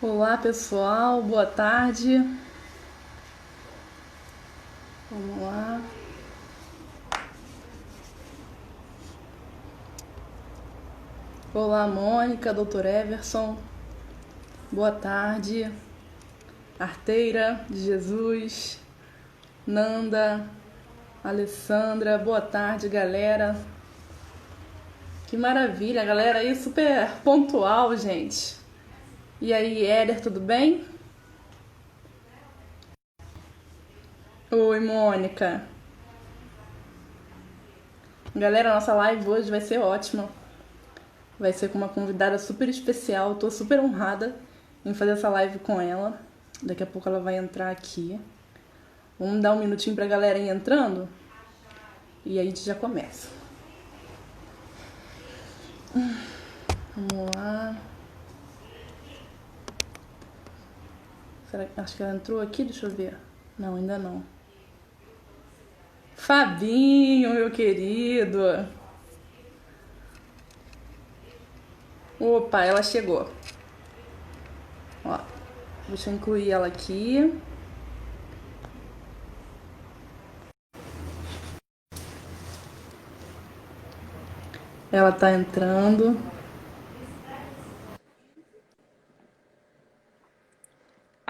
Olá pessoal, boa tarde. Vamos lá. Olá Mônica, Dr. Everson, boa tarde. Arteira de Jesus, Nanda, Alessandra, boa tarde galera. Que maravilha, galera aí super pontual, gente. E aí, Éder, tudo bem? Oi, Mônica. Galera, nossa live hoje vai ser ótima. Vai ser com uma convidada super especial. Tô super honrada em fazer essa live com ela. Daqui a pouco ela vai entrar aqui. Vamos dar um minutinho pra galera ir entrando e aí a gente já começa. Vamos lá. Acho que ela entrou aqui? Deixa eu ver. Não, ainda não. Fabinho, meu querido. Opa, ela chegou. Ó, deixa eu incluir ela aqui. Ela tá entrando.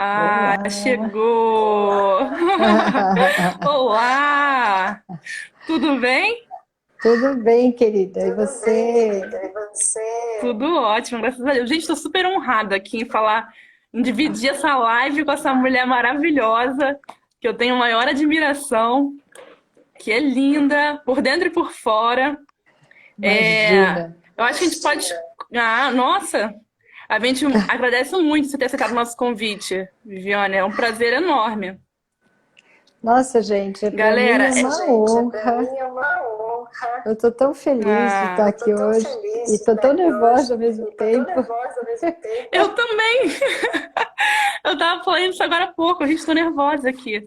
Ah, Olá! chegou! Olá! Tudo bem? Tudo bem, querida? E você? Tudo ótimo, graças a Deus. Gente, estou super honrada aqui em dividir essa live com essa mulher maravilhosa, que eu tenho maior admiração, que é linda, por dentro e por fora. Imagina. Eu acho que a gente pode. Ah, nossa! A gente agradece muito você ter aceitado o nosso convite, Viviane. É um prazer enorme. Nossa, gente, para mim Galera, é uma honra. Eu estou tão feliz de estar ah, aqui hoje e estou tão nervosa ao mesmo tempo. eu também. Eu tava falando isso agora há pouco, a gente tá nervosa aqui.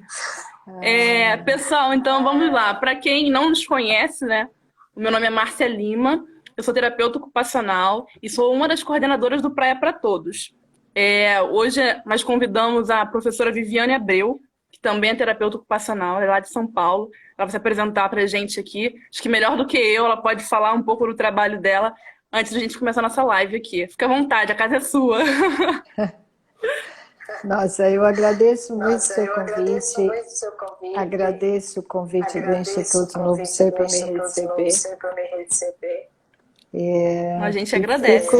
Pessoal, então vamos lá. Para quem não nos conhece, né? O meu nome é Márcia Lima, eu sou terapeuta ocupacional e sou uma das coordenadoras do Praia para Todos. Hoje nós convidamos a professora Viviane Abreu, que também é terapeuta ocupacional, ela é lá de São Paulo. Ela vai se apresentar para a gente aqui. Acho que melhor do que eu, ela pode falar um pouco do trabalho dela antes da gente começar a nossa live aqui. Fica à vontade, a casa é sua. Nossa, eu agradeço muito o seu convite, agradeço o convite do Instituto Novo Ser para me receber A gente e agradece. fico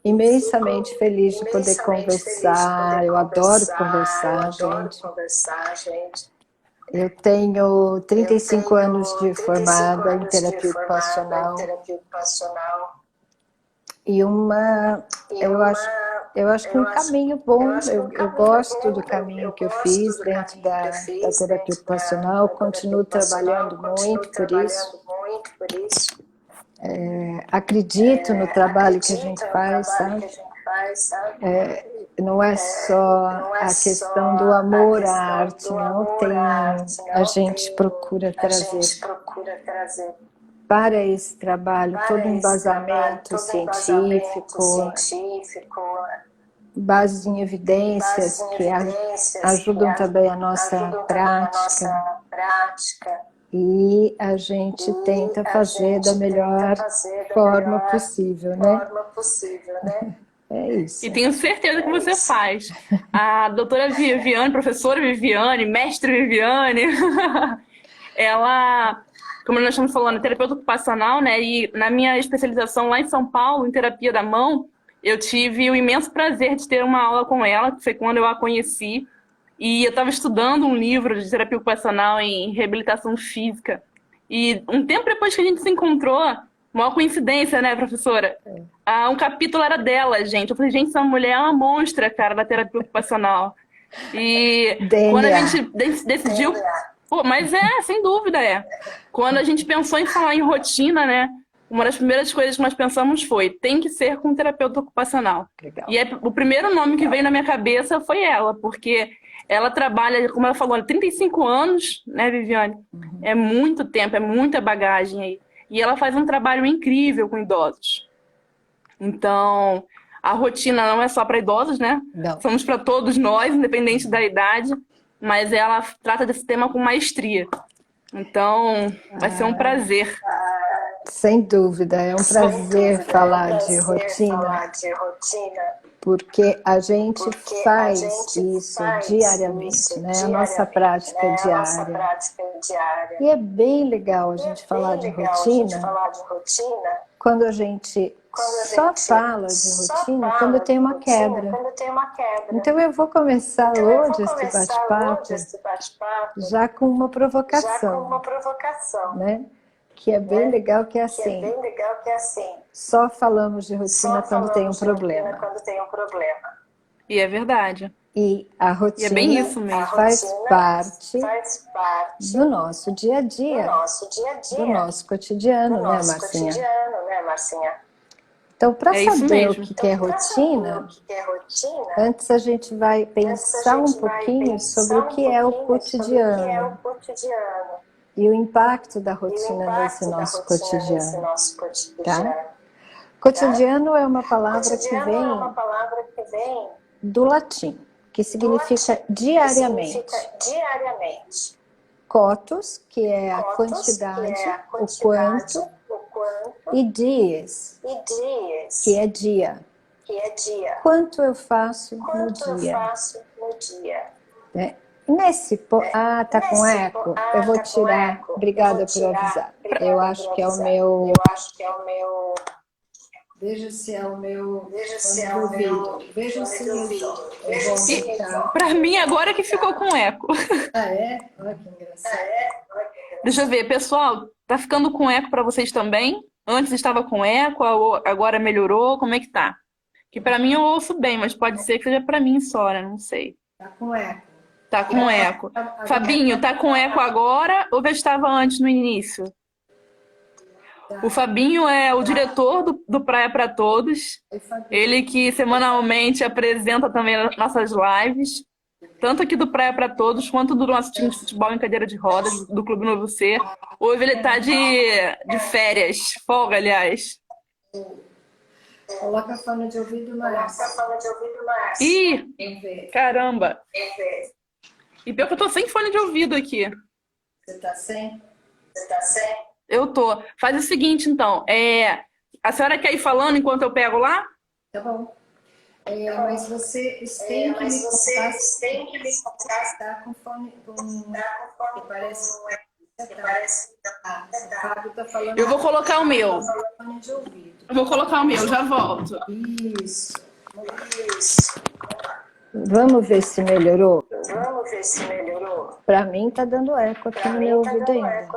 imensamente feliz de poder conversar. Eu adoro conversar, gente. Eu tenho 35 anos de formada em terapia ocupacional e eu acho que um caminho bom, eu gosto do caminho que eu fiz dentro da terapia ocupacional, continuo trabalhando muito por isso, acredito no trabalho que a gente faz, sabe? Não é só a questão do amor à arte, não tem, a gente procura trazer para esse trabalho todo um embasamento científico, bases em evidências que ajudam também a nossa prática e a gente tenta fazer da melhor forma possível, né? É E isso. tenho certeza que você faz. A doutora Viviane, professora Viviane, mestre Viviane, ela, como nós estamos falando, é terapeuta ocupacional, né? E na minha especialização lá em São Paulo, em terapia da mão, eu tive o imenso prazer de ter uma aula com ela, que foi quando eu a conheci. E eu estava estudando um livro de terapia ocupacional em reabilitação física. E um tempo depois que a gente se encontrou, uma coincidência, né, professora? Um capítulo era dela, gente. Eu falei, gente, essa mulher é uma monstra, cara, da terapia ocupacional. E quando a DNA. gente decidiu. Pô, mas sem dúvida é. Quando a gente pensou em falar em rotina, né? Uma das primeiras coisas que nós pensamos foi: tem que ser com um terapeuta ocupacional. Legal. E o primeiro nome que veio na minha cabeça foi ela, porque ela trabalha, como ela falou, há 35 anos, né, Viviane? É muito tempo, é muita bagagem aí. E ela faz um trabalho incrível com idosos. Então, a rotina não é só para idosos, né? Não. Somos para todos nós, independente da idade, mas ela trata desse tema com maestria. Então, vai ser um prazer. Sem dúvida, é um prazer falar de rotina, porque a gente faz isso diariamente, né? A nossa prática diária. E é bem legal a gente falar de rotina quando a gente só fala de rotina quando tem uma quebra. Então eu vou começar hoje este bate-papo já com uma provocação, né? Que é bem legal, que é assim, só falamos de rotina quando tem um problema. E é verdade. E a E é rotina bem isso mesmo. faz parte do nosso dia a dia, do nosso cotidiano, né, Marcinha? Então, para É isso saber o mesmo. que é rotina, antes a gente vai pensar um pouquinho sobre o que é o cotidiano e o impacto da rotina nesse nosso cotidiano, tá? Cotidiano é uma palavra que vem do latim, que significa diariamente. Cotus, que é a quantidade, o quanto, e dies, que é dia. Quanto eu faço no dia? Né? Tá com eco? Eu vou tirar. Obrigada por avisar. Eu acho que é o meu. Veja se é o meu ouvido. Veja se é o ouvido. Eu vou aumentar. Pra mim, agora que ficou com eco. Ah, é? Olha que engraçado. Deixa eu ver, pessoal, tá ficando com eco pra vocês também? Antes estava com eco, agora melhorou, como é que tá? Que pra mim eu ouço bem, mas pode ser que seja pra mim só, né? Não sei. Tá com eco. Tá com eco. Fabinho, tá com eco agora ou já estava antes no início? O Fabinho é o diretor do Praia para Todos. Ele que semanalmente apresenta também as nossas lives, tanto aqui do Praia para Todos, quanto do nosso time de futebol em cadeira de rodas, do Clube Novo C. Hoje ele tá de férias, folga, aliás. Coloca a fone de ouvido mais. Ih, caramba! E pior que eu tô sem fone de ouvido aqui. Você tá sem? Eu tô. Faz o seguinte, então. A senhora quer ir falando enquanto eu pego lá? Tá bom. Mas vocês têm que me contar se tá com fone. Que parece. O Fábio tá falando. Eu vou colocar o meu. Fone de ouvido. Eu vou colocar o meu, já volto. Isso. Vamos ver se melhorou. Para mim tá dando eco aqui no meu ouvido ainda.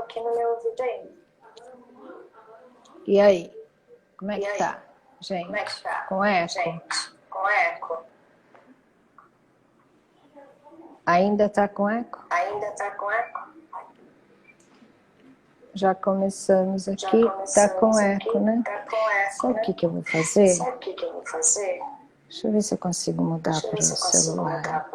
E aí? Como é que tá, gente? Com eco? Ainda tá com eco? Já começamos aqui, tá com eco, né? Sabe o que eu vou fazer? Deixa eu ver se eu consigo mudar para o celular.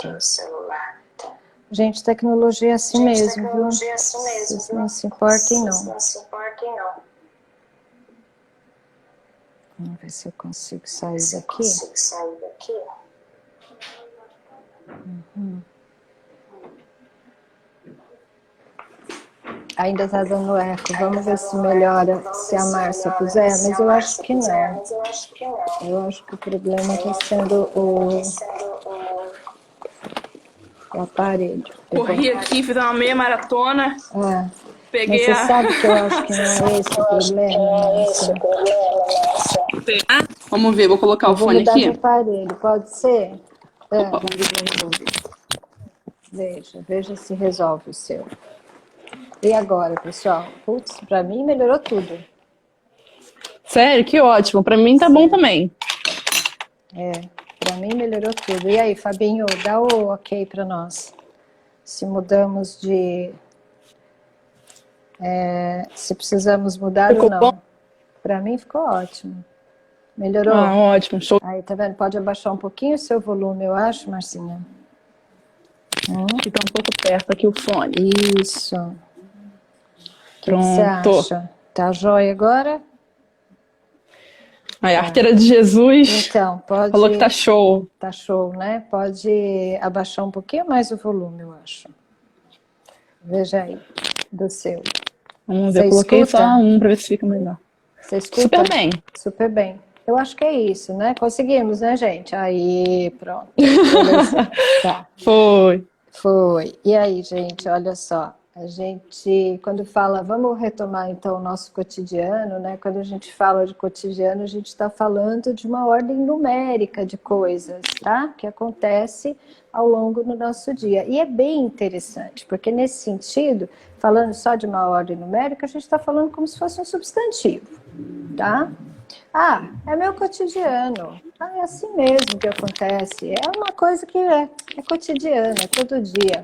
Gente, tecnologia é assim mesmo, viu? Vocês não se importem, não. Vamos ver se eu consigo sair daqui. Ainda tá dando eco. Vamos ver se melhora se a Márcia puser, mas eu acho que não. Eu acho que o problema está sendo o aparelho. Corri aqui, fiz uma meia maratona. Peguei Mas você sabe que eu acho que não é esse o problema, Márcia? Vamos ver, vou colocar o fone aqui. Vou mudar de aparelho, pode ser? Veja se resolve o seu. E agora, pessoal? Putz, pra mim melhorou tudo. Sério? Que ótimo. Pra mim tá bom também. Pra mim melhorou tudo. E aí, Fabinho, dá o ok pra nós. Se mudamos de... se precisamos mudar ou não. Bom? Pra mim ficou ótimo. Melhorou? Ótimo. Show. Aí, tá vendo? Pode abaixar um pouquinho o seu volume, eu acho, Marcinha. Fica um pouco perto aqui o fone. Isso. O que você acha? Tá jóia agora? Aí, a Arteira de Jesus Então, falou que tá pode... show. Tá show, né? Pode abaixar um pouquinho mais o volume, eu acho. Veja aí, do seu. Vamos ver, Você eu coloquei só escuta? um pra ver se fica melhor. Você escuta? Super bem. Super bem. Eu acho que é isso, né? Conseguimos, né, gente? Aí, pronto. Beleza. Tá. Foi. Foi. E aí, gente, olha só. A gente, quando fala, vamos retomar então o nosso cotidiano, né? Quando a gente fala de cotidiano, a gente está falando de uma ordem numérica de coisas, tá? Que acontece ao longo do nosso dia. E é bem interessante, porque nesse sentido, falando só de uma ordem numérica, a gente está falando como se fosse um substantivo, tá? Ah, é meu cotidiano. Ah, é assim mesmo que acontece. É uma coisa que é cotidiana, é todo dia.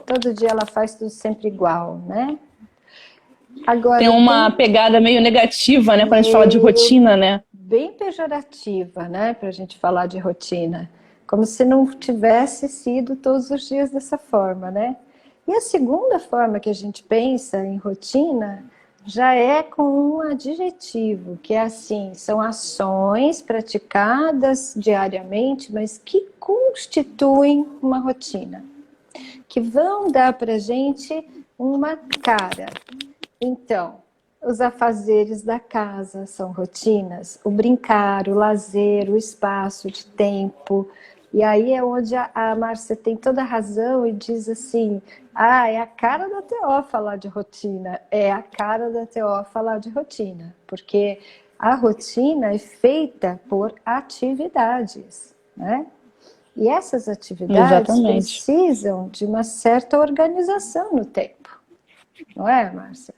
Todo dia ela faz tudo sempre igual, né? Tem Agora, uma pegada meio negativa, né? Quando a gente fala de rotina, né? bem pejorativa, né? Para a gente falar de rotina. Como se não tivesse sido todos os dias dessa forma, né? E a segunda forma que a gente pensa em rotina já é com um adjetivo, que é assim, são ações praticadas diariamente, mas que constituem uma rotina, que vão dar para a gente uma cara. Então, os afazeres da casa são rotinas, o brincar, o lazer, o espaço de tempo. E aí é onde a Márcia tem toda a razão e diz assim, ah, é a cara da TO falar de rotina, é a cara da TO falar de rotina, porque a rotina é feita por atividades, né? E essas atividades Exatamente. precisam de uma certa organização no tempo, não é, Márcia?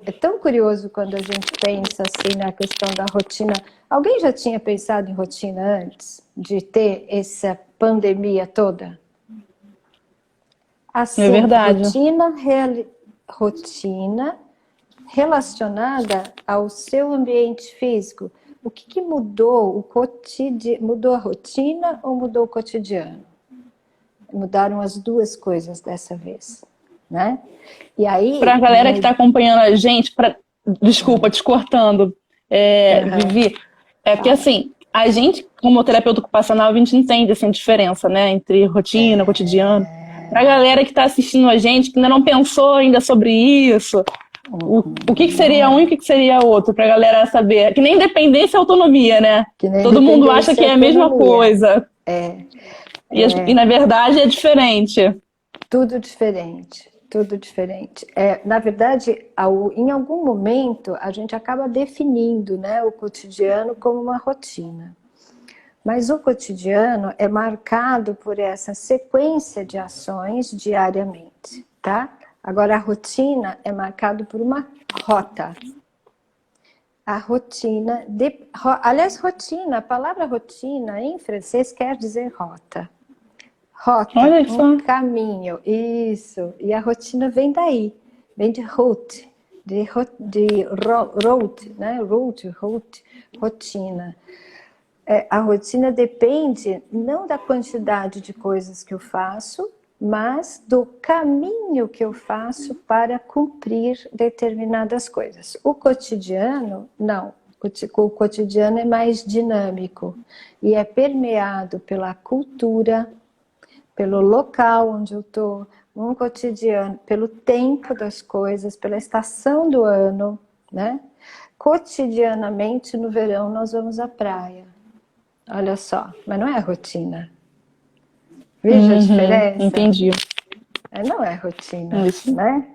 É tão curioso quando a gente pensa assim na questão da rotina. Alguém já tinha pensado em rotina antes de ter essa pandemia toda? É Assim, verdade. rotina relacionada ao seu ambiente físico. O que mudou o cotidiano? Mudou a rotina ou mudou o cotidiano? Mudaram as duas coisas dessa vez, né? E aí, Pra galera que tá acompanhando a gente, desculpa, te cortando, Vivi, é porque fala. assim, a gente, como terapeuta ocupacional, a gente entende essa diferença, né, entre rotina, cotidiano. Pra galera que tá assistindo a gente, que ainda não pensou ainda sobre isso, o que seria um e o que seria outro, pra galera saber. Que nem independência e autonomia, né? Que nem Todo mundo acha dependência que e é a mesma autonomia. coisa. E na verdade é diferente. Tudo diferente, tudo diferente. Na verdade, em algum momento, a gente acaba definindo, né, o cotidiano como uma rotina. Mas o cotidiano é marcado por essa sequência de ações diariamente, tá? Agora, a rotina é marcado por uma rota. A rotina, aliás, rotina, a palavra rotina em francês quer dizer rota. Rota, Olha um só. caminho, isso. E a rotina vem daí, vem de route, route, né? Route, rotina. A rotina depende não da quantidade de coisas que eu faço, mas do caminho que eu faço para cumprir determinadas coisas. O cotidiano, não. O cotidiano é mais dinâmico e é permeado pela cultura, pelo local onde eu estou, um cotidiano, pelo tempo das coisas, pela estação do ano, né? Cotidianamente, no verão, nós vamos à praia. Olha só, mas não é rotina. Veja a diferença? Entendi. Não é rotina, Isso. né?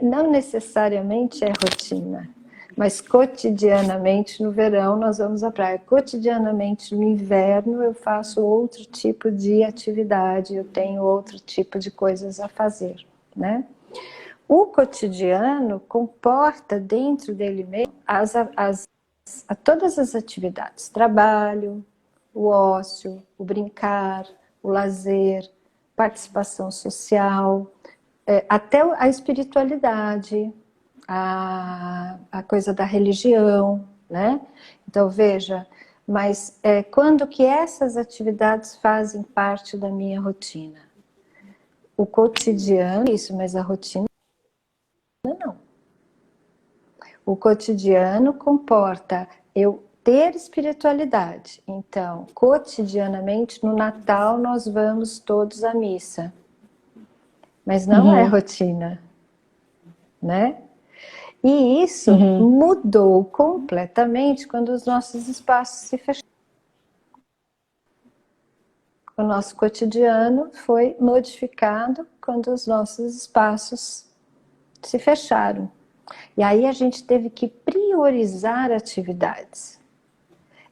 Não necessariamente é rotina. Mas cotidianamente no verão nós vamos à praia. Cotidianamente no inverno eu faço outro tipo de atividade, eu tenho outro tipo de coisas a fazer, né? O cotidiano comporta dentro dele mesmo todas as atividades, trabalho, o ócio, o brincar, o lazer, participação social, até a espiritualidade, a coisa da religião, né? Então veja, mas quando que essas atividades fazem parte da minha rotina? O cotidiano, isso, mas a rotina não. O cotidiano comporta eu ter espiritualidade. Então, cotidianamente, no Natal, nós vamos todos à missa. Mas não é rotina, né? E isso mudou completamente quando os nossos espaços se fecharam. O nosso cotidiano foi modificado quando os nossos espaços se fecharam. E aí a gente teve que priorizar atividades.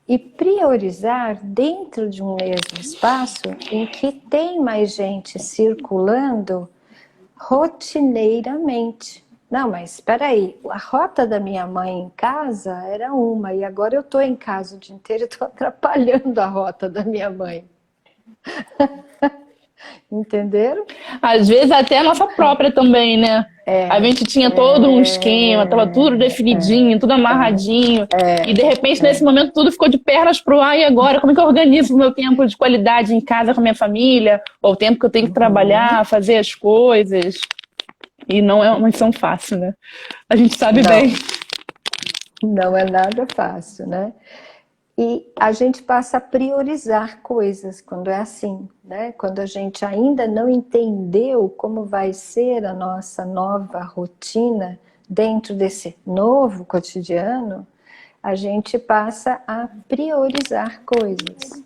E priorizar dentro de um mesmo espaço em que tem mais gente circulando rotineiramente. Não, mas espera aí, a rota da minha mãe em casa era uma, e agora eu estou em casa o dia inteiro e estou atrapalhando a rota da minha mãe. Entenderam? Às vezes até a nossa própria também, né? A gente tinha todo um esquema, estava tudo definidinho, tudo amarradinho. E de repente, nesse momento, tudo ficou de pernas pro ar. E agora, como é que eu organizo o meu tempo de qualidade em casa com a minha família? Ou o tempo que eu tenho que trabalhar, fazer as coisas? E não é uma missão fácil, né? A gente sabe bem. Não é nada fácil, né? E a gente passa a priorizar coisas quando é assim, né? Quando a gente ainda não entendeu como vai ser a nossa nova rotina dentro desse novo cotidiano, a gente passa a priorizar coisas.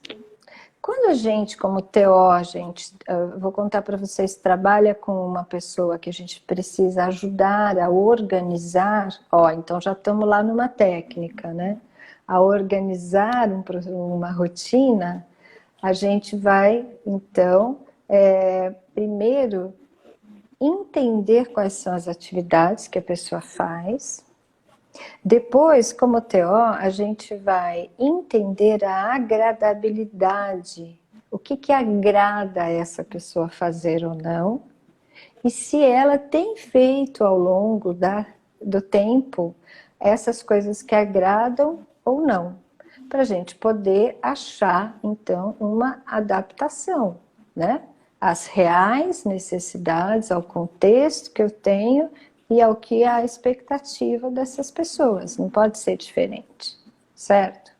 Quando a gente, como TO, vou contar para vocês, trabalha com uma pessoa que a gente precisa ajudar a organizar, então já estamos lá numa técnica, né? A organizar uma rotina, a gente vai, então, primeiro, entender quais são as atividades que a pessoa faz. Depois, como TO, a gente vai entender a agradabilidade, o que agrada essa pessoa fazer ou não, e se ela tem feito ao longo do tempo essas coisas que agradam ou não, para a gente poder achar, então, uma adaptação, né? Às reais necessidades, ao contexto que eu tenho e ao que é a expectativa dessas pessoas. Não pode ser diferente, certo?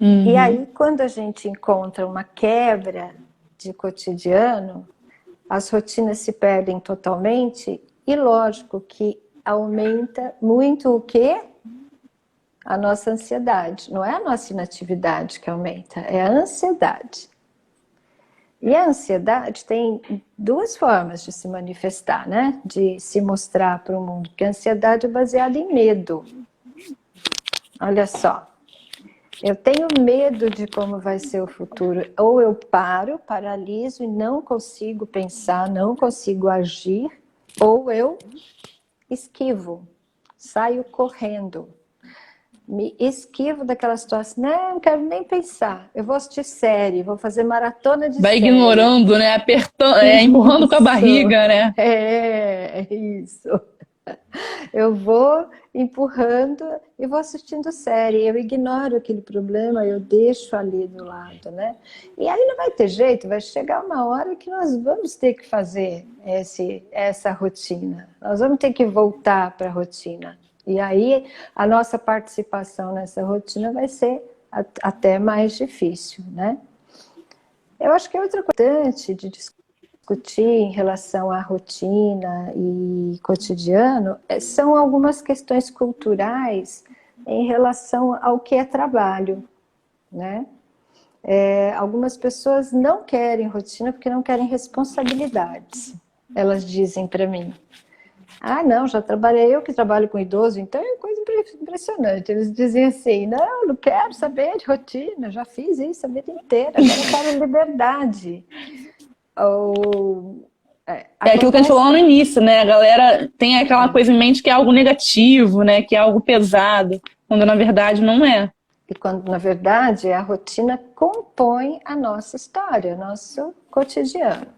E aí, quando a gente encontra uma quebra de cotidiano, as rotinas se perdem totalmente e lógico que aumenta muito o quê? A nossa ansiedade. Não é a nossa inatividade que aumenta, é a ansiedade. E a ansiedade tem duas formas de se manifestar, né? De se mostrar para o mundo, porque a ansiedade é baseada em medo. Olha só, eu tenho medo de como vai ser o futuro. Ou eu paraliso e não consigo pensar, não consigo agir, ou eu esquivo, saio correndo. Me esquivo daquela situação, não quero nem pensar, eu vou assistir série, vou fazer maratona de Vai série. ignorando, né? Apertando, empurrando com a barriga, né? É isso. Eu vou empurrando e vou assistindo série, eu ignoro aquele problema, eu deixo ali do lado, né? E aí não vai ter jeito, vai chegar uma hora que nós vamos ter que fazer essa rotina, nós vamos ter que voltar para a rotina. E aí a nossa participação nessa rotina vai ser até mais difícil, né? Eu acho que é outra coisa importante de discutir em relação à rotina e cotidiano são algumas questões culturais em relação ao que é trabalho, né? Algumas pessoas não querem rotina porque não querem responsabilidades. Elas dizem para mim, não, já trabalhei, eu que trabalho com idoso, então é coisa impressionante. Eles dizem assim, não quero saber de rotina, já fiz isso a vida inteira, agora eu quero liberdade. É aquilo que a gente falou no início, né? A galera tem aquela coisa em mente que é algo negativo, né? Que é algo pesado, quando na verdade não é. E quando na verdade a rotina compõe a nossa história, nosso cotidiano.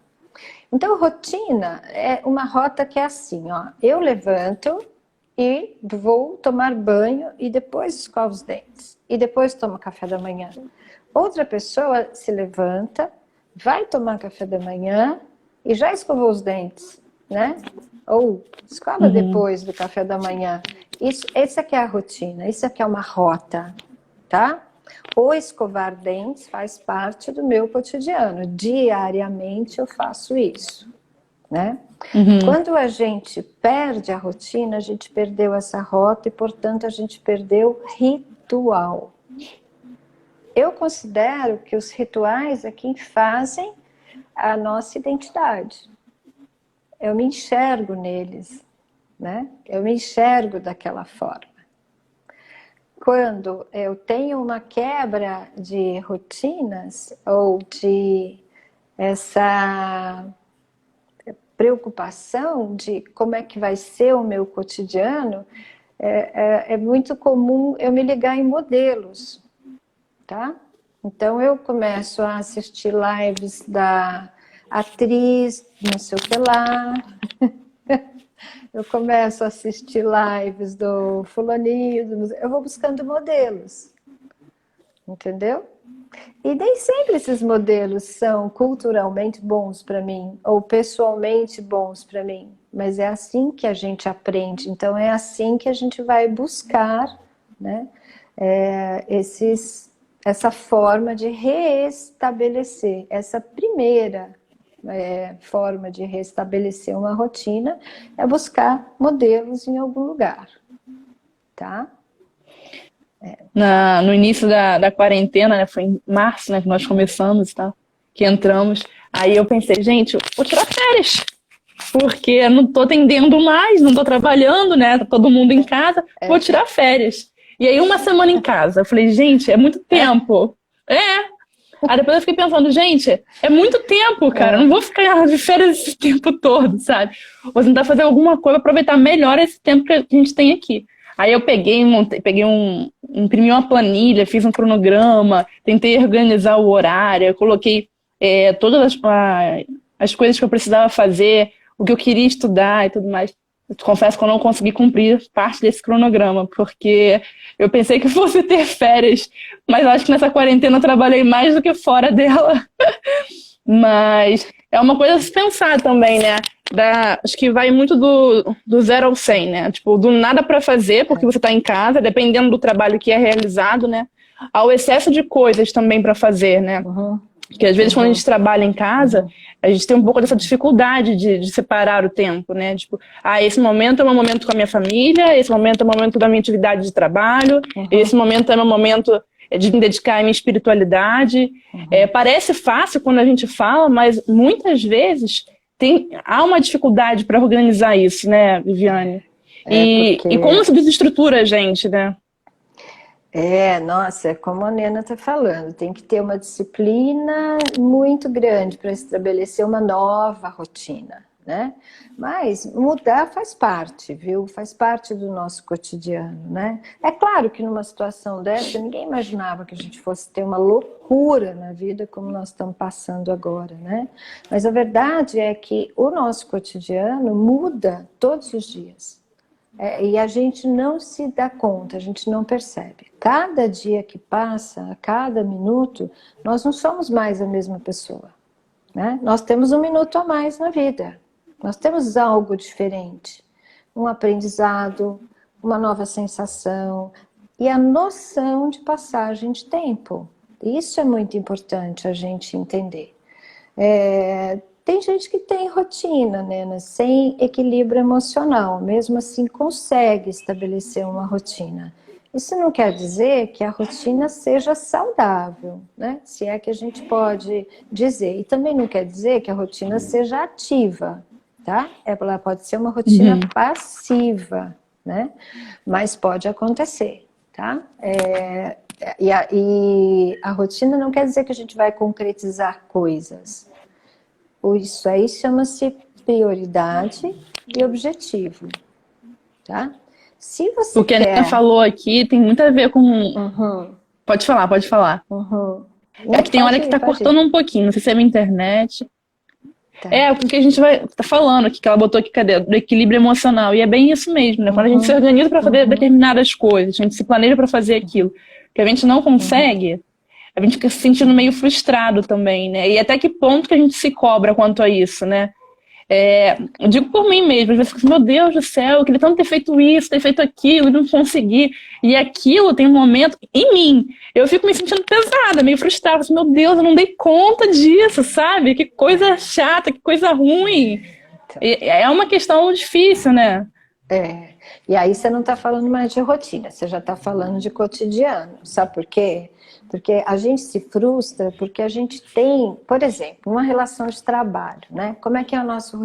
Então, rotina é uma rota que é assim, eu levanto e vou tomar banho e depois escovo os dentes. E depois tomo café da manhã. Outra pessoa se levanta, vai tomar café da manhã e já escovou os dentes, né? Ou escova depois do café da manhã. Essa aqui é a rotina, isso aqui é uma rota, tá? O escovar dentes faz parte do meu cotidiano. Diariamente eu faço isso, né? Quando a gente perde a rotina, a gente perdeu essa rota e, portanto, a gente perdeu ritual. Eu considero que os rituais é quem fazem a nossa identidade. Eu me enxergo neles, né? Eu me enxergo daquela forma. Quando eu tenho uma quebra de rotinas ou de essa preocupação de como é que vai ser o meu cotidiano, é muito comum eu me ligar em modelos, tá? Então eu começo a assistir lives da atriz, não sei o que lá, eu começo a assistir lives do fulaninho, eu vou buscando modelos, entendeu? E nem sempre esses modelos são culturalmente bons para mim, ou pessoalmente bons para mim, mas é assim que a gente aprende, então é assim que a gente vai buscar, né, essa forma de reestabelecer, essa primeira forma de restabelecer uma rotina é buscar modelos em algum lugar, tá? No início da quarentena, né, foi em março, né, que nós começamos, tá? Que entramos, aí eu pensei, gente, eu vou tirar férias, porque eu não tô atendendo mais, não tô trabalhando, né, tá todo mundo em casa, vou tirar férias. E aí uma semana em casa, eu falei, gente, é muito tempo. Aí depois eu fiquei pensando, gente, é muito tempo, cara. Eu não vou ficar de férias esse tempo todo, sabe? Vou tentar fazer alguma coisa, aproveitar melhor esse tempo que a gente tem aqui. Aí eu imprimi uma planilha, fiz um cronograma, tentei organizar o horário, eu coloquei todas as coisas que eu precisava fazer, o que eu queria estudar e tudo mais. Eu confesso que eu não consegui cumprir parte desse cronograma, porque eu pensei que fosse ter férias, mas acho que nessa quarentena eu trabalhei mais do que fora dela. Mas é uma coisa a se pensar também, né? Acho que vai muito do 0 ao 100, né? Tipo, do nada para fazer, porque você está em casa, dependendo do trabalho que é realizado, né? Ao excesso de coisas também para fazer, né? Porque às vezes quando a gente trabalha em casa, a gente tem um pouco dessa dificuldade de separar o tempo, né? Tipo, esse momento é meu momento com a minha família, esse momento é o momento da minha atividade de trabalho, esse momento é meu momento de me dedicar à minha espiritualidade. Parece fácil quando a gente fala, mas muitas vezes há uma dificuldade para organizar isso, né, Viviane? E como se desestrutura a gente, né? Nossa, é como a Nena está falando, tem que ter uma disciplina muito grande para estabelecer uma nova rotina, né? Mas mudar faz parte, viu? Faz parte do nosso cotidiano, né? É claro que numa situação dessa, ninguém imaginava que a gente fosse ter uma loucura na vida como nós estamos passando agora, né? Mas a verdade é que o nosso cotidiano muda todos os dias. E a gente não se dá conta, a gente não percebe. Cada dia que passa, a cada minuto, nós não somos mais a mesma pessoa, né? Nós temos um minuto a mais na vida. Nós temos algo diferente. Um aprendizado, uma nova sensação e a noção de passagem de tempo. Isso é muito importante a gente entender. Tem gente que tem rotina, né, sem equilíbrio emocional, mesmo assim consegue estabelecer uma rotina. Isso não quer dizer que a rotina seja saudável, né? Se é que a gente pode dizer. E também não quer dizer que a rotina seja ativa, tá? Ela pode ser uma rotina passiva, né? Mas pode acontecer, tá? E a rotina não quer dizer que a gente vai concretizar coisas. Isso aí chama-se prioridade e objetivo, tá? Se você o que a Nena falou aqui tem muito a ver com... Pode falar, pode falar. É que tem hora que tá cortando um pouquinho, não sei se é minha internet. Tá. Porque a gente tá falando aqui, que ela botou aqui, cadê? Do equilíbrio emocional. E é bem isso mesmo, né? Quando a gente se organiza para fazer determinadas coisas, a gente se planeja para fazer aquilo, que a gente não consegue... A gente fica se sentindo meio frustrado também, né? E até que ponto que a gente se cobra quanto a isso, né? Eu digo por mim mesmo, às vezes eu fico assim, meu Deus do céu, eu queria tanto ter feito isso, ter feito aquilo, e não consegui. E aquilo tem um momento em mim. Eu fico me sentindo pesada, meio frustrada. Assim, meu Deus, eu não dei conta disso, sabe? Que coisa chata, que coisa ruim. É uma questão difícil, né? E aí você não está falando mais de rotina, você já está falando de cotidiano. Sabe por quê? Porque a gente se frustra porque a gente tem, por exemplo, uma relação de trabalho, né? Como é que é o nosso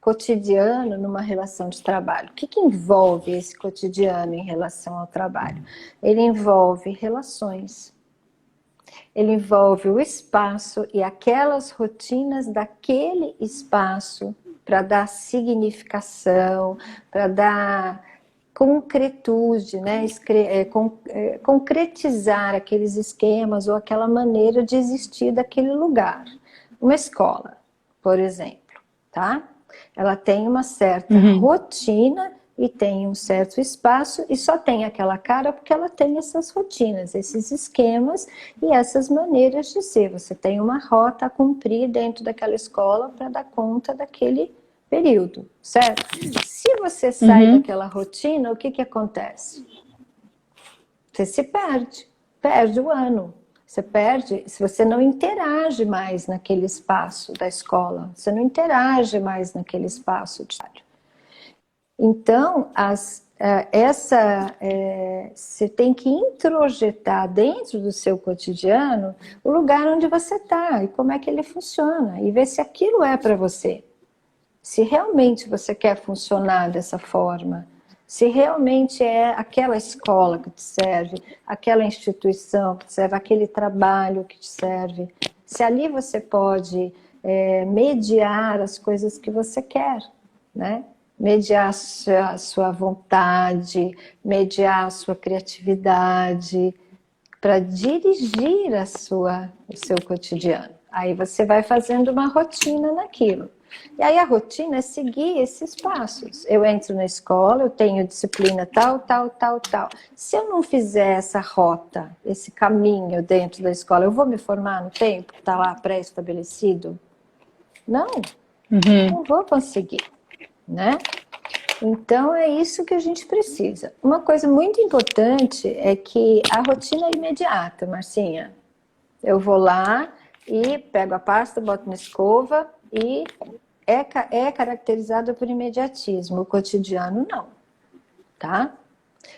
cotidiano numa relação de trabalho? O que envolve esse cotidiano em relação ao trabalho? Ele envolve relações. Ele envolve o espaço e aquelas rotinas daquele espaço para dar significação, para dar concretude, né? Concretizar aqueles esquemas ou aquela maneira de existir daquele lugar. Uma escola, por exemplo, tá? Ela tem uma certa rotina e tem um certo espaço e só tem aquela cara porque ela tem essas rotinas, esses esquemas e essas maneiras de ser. Você tem uma rota a cumprir dentro daquela escola para dar conta daquele período, certo? Se você sai daquela rotina, o que acontece? Você se perde o ano. Você perde se você não interage mais naquele espaço da escola, você não interage mais naquele espaço de trabalho. Então, você tem que introjetar dentro do seu cotidiano o lugar onde você está e como é que ele funciona e ver se aquilo é para você. Se realmente você quer funcionar dessa forma, se realmente é aquela escola que te serve, aquela instituição que te serve, aquele trabalho que te serve, se ali você pode mediar as coisas que você quer, né? Mediar a sua vontade, mediar a sua criatividade, para dirigir o seu cotidiano. Aí você vai fazendo uma rotina naquilo. E aí a rotina é seguir esses passos. Eu entro na escola, eu tenho disciplina tal. Se eu não fizer essa rota, esse caminho dentro da escola, eu vou me formar no tempo que está lá pré-estabelecido? Não, não vou conseguir, né? Então é isso que a gente precisa. Uma coisa muito importante é que a rotina é imediata, Marcinha. Eu vou lá e pego a pasta, boto na escova e é caracterizado por imediatismo. O cotidiano não, tá?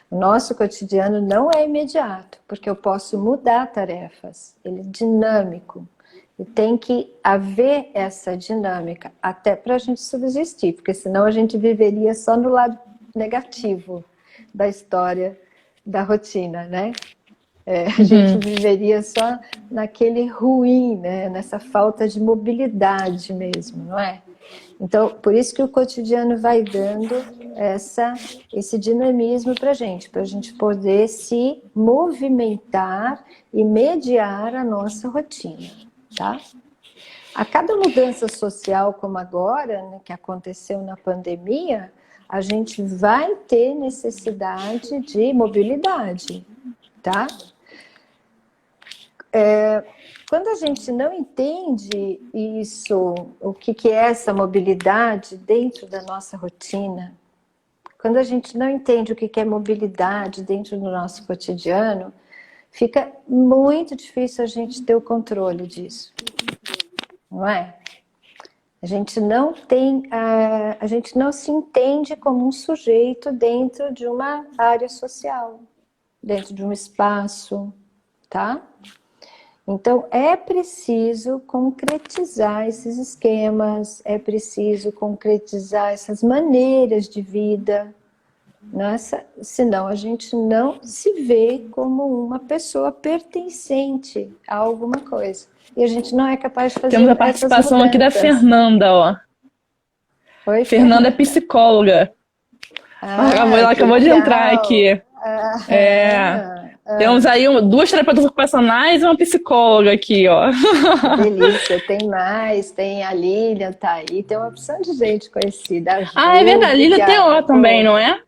O nosso cotidiano não é imediato, porque eu posso mudar tarefas. Ele é dinâmico. E tem que haver essa dinâmica, até para a gente subsistir, porque senão a gente viveria só no lado negativo da história da rotina, né? A gente viveria só naquele ruim, né? Nessa falta de mobilidade mesmo, não é? Então, por isso que o cotidiano vai dando esse dinamismo para a gente poder se movimentar e mediar a nossa rotina. Tá? A cada mudança social como agora, né, que aconteceu na pandemia, a gente vai ter necessidade de mobilidade, tá? Quando a gente não entende isso, o que é essa mobilidade dentro da nossa rotina, quando a gente não entende o que é mobilidade dentro do nosso cotidiano, fica muito difícil a gente ter o controle disso, não é? A gente não se entende como um sujeito dentro de uma área social, dentro de um espaço, tá? Então é preciso concretizar esses esquemas, é preciso concretizar essas maneiras de vida. Senão a gente não se vê como uma pessoa pertencente a alguma coisa. E a gente não é capaz de fazer. Temos a participação aqui da Fernanda, ó. Oi, Fernanda é psicóloga. Ela acabou de entrar aqui. Temos aí duas terapeutas ocupacionais e uma psicóloga aqui, ó. Delícia, tem a Lilian, tá aí, tem uma opção de gente conhecida. É verdade, a Lilian é TO também, não é?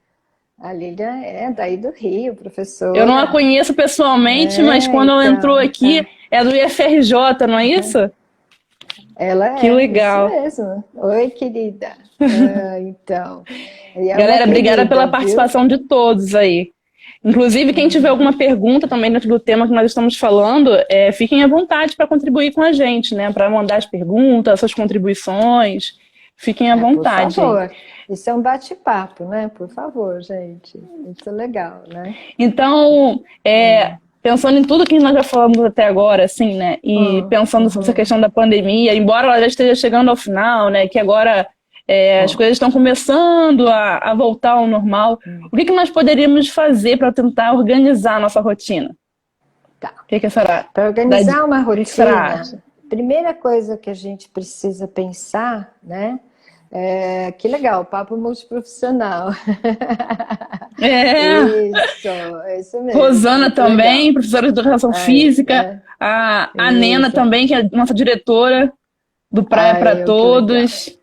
A Lilian é daí do Rio, professora. Eu não a conheço pessoalmente, mas quando ela entrou aqui, é do IFRJ, não é isso? Ela Que legal. isso mesmo. Oi, querida. Então, e é uma Galera, obrigada querida, pela viu? participação de todos aí. Inclusive, quem tiver alguma pergunta também dentro do tema que nós estamos falando, fiquem à vontade para contribuir com a gente, né? Para mandar as perguntas, suas contribuições. Fiquem à Por vontade. favor. Isso é um bate-papo, né? Por favor, gente. Muito legal, né? Então, pensando em tudo que nós já falamos até agora, assim, né? E pensando sobre essa questão da pandemia, embora ela já esteja chegando ao final, né? Que agora as coisas estão começando a voltar ao normal. O que nós poderíamos fazer para tentar organizar a nossa rotina? Tá. O que a senhora Para organizar uma o que a senhora rotina, acha? primeira coisa que a gente precisa pensar, né? Que legal, papo multiprofissional. Isso mesmo. Rosana Muito também, legal. professora de educação física. A Nena Isso. também, que é a nossa diretora do Praia para Que legal. Todos.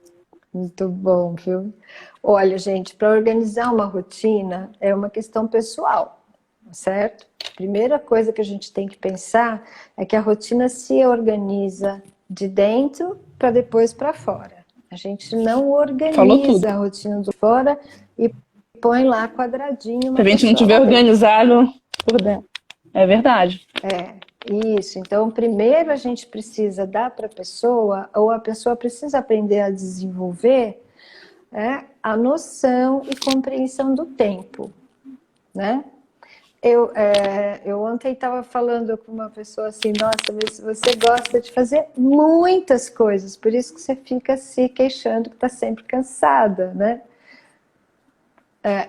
Muito bom, viu? Olha, gente, para organizar uma rotina é uma questão pessoal, certo? Primeira coisa que a gente tem que pensar é que a rotina se organiza de dentro para depois para fora. A gente não organiza a rotina do fora e põe lá quadradinho. Se a gente não tiver organizado por dentro. É verdade. Isso. Então, primeiro a gente precisa dar para a pessoa, ou a pessoa precisa aprender a desenvolver a noção e compreensão do tempo, né? Eu ontem estava falando com uma pessoa assim, nossa, mas você gosta de fazer muitas coisas, por isso que você fica se queixando que está sempre cansada, né?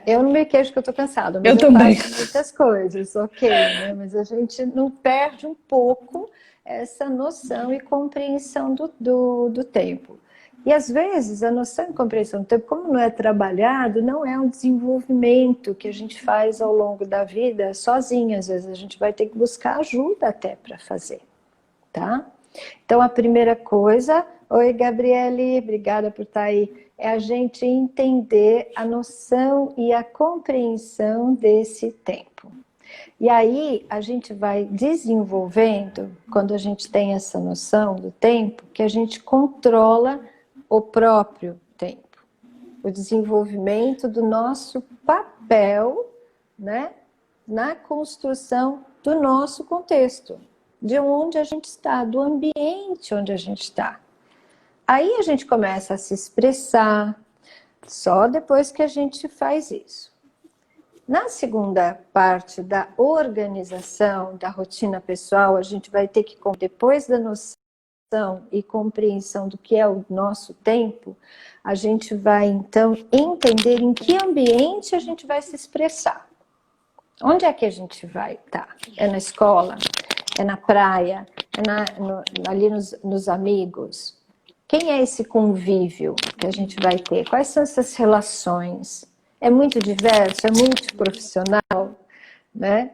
Eu não me queixo que eu estou cansada, mas eu faço muitas coisas, ok, né? Mas a gente não perde um pouco essa noção e compreensão do tempo. E às vezes a noção e compreensão do tempo, como não é trabalhado, não é um desenvolvimento que a gente faz ao longo da vida sozinha. Às vezes a gente vai ter que buscar ajuda até para fazer, tá? Então a primeira coisa, oi Gabriele, obrigada por estar aí, é a gente entender a noção e a compreensão desse tempo. E aí a gente vai desenvolvendo, quando a gente tem essa noção do tempo, que a gente controla o próprio tempo, o desenvolvimento do nosso papel, né, na construção do nosso contexto, de onde a gente está, do ambiente onde a gente está. Aí a gente começa a se expressar, só depois que a gente faz isso. Na segunda parte da organização da rotina pessoal, a gente vai ter que, depois da noção e compreensão do que é o nosso tempo, a gente vai então entender em que ambiente a gente vai se expressar. Onde é que a gente vai estar? É na escola? É na praia? É ali nos amigos? Quem é esse convívio que a gente vai ter? Quais são essas relações? É muito diverso? É muito profissional? Né?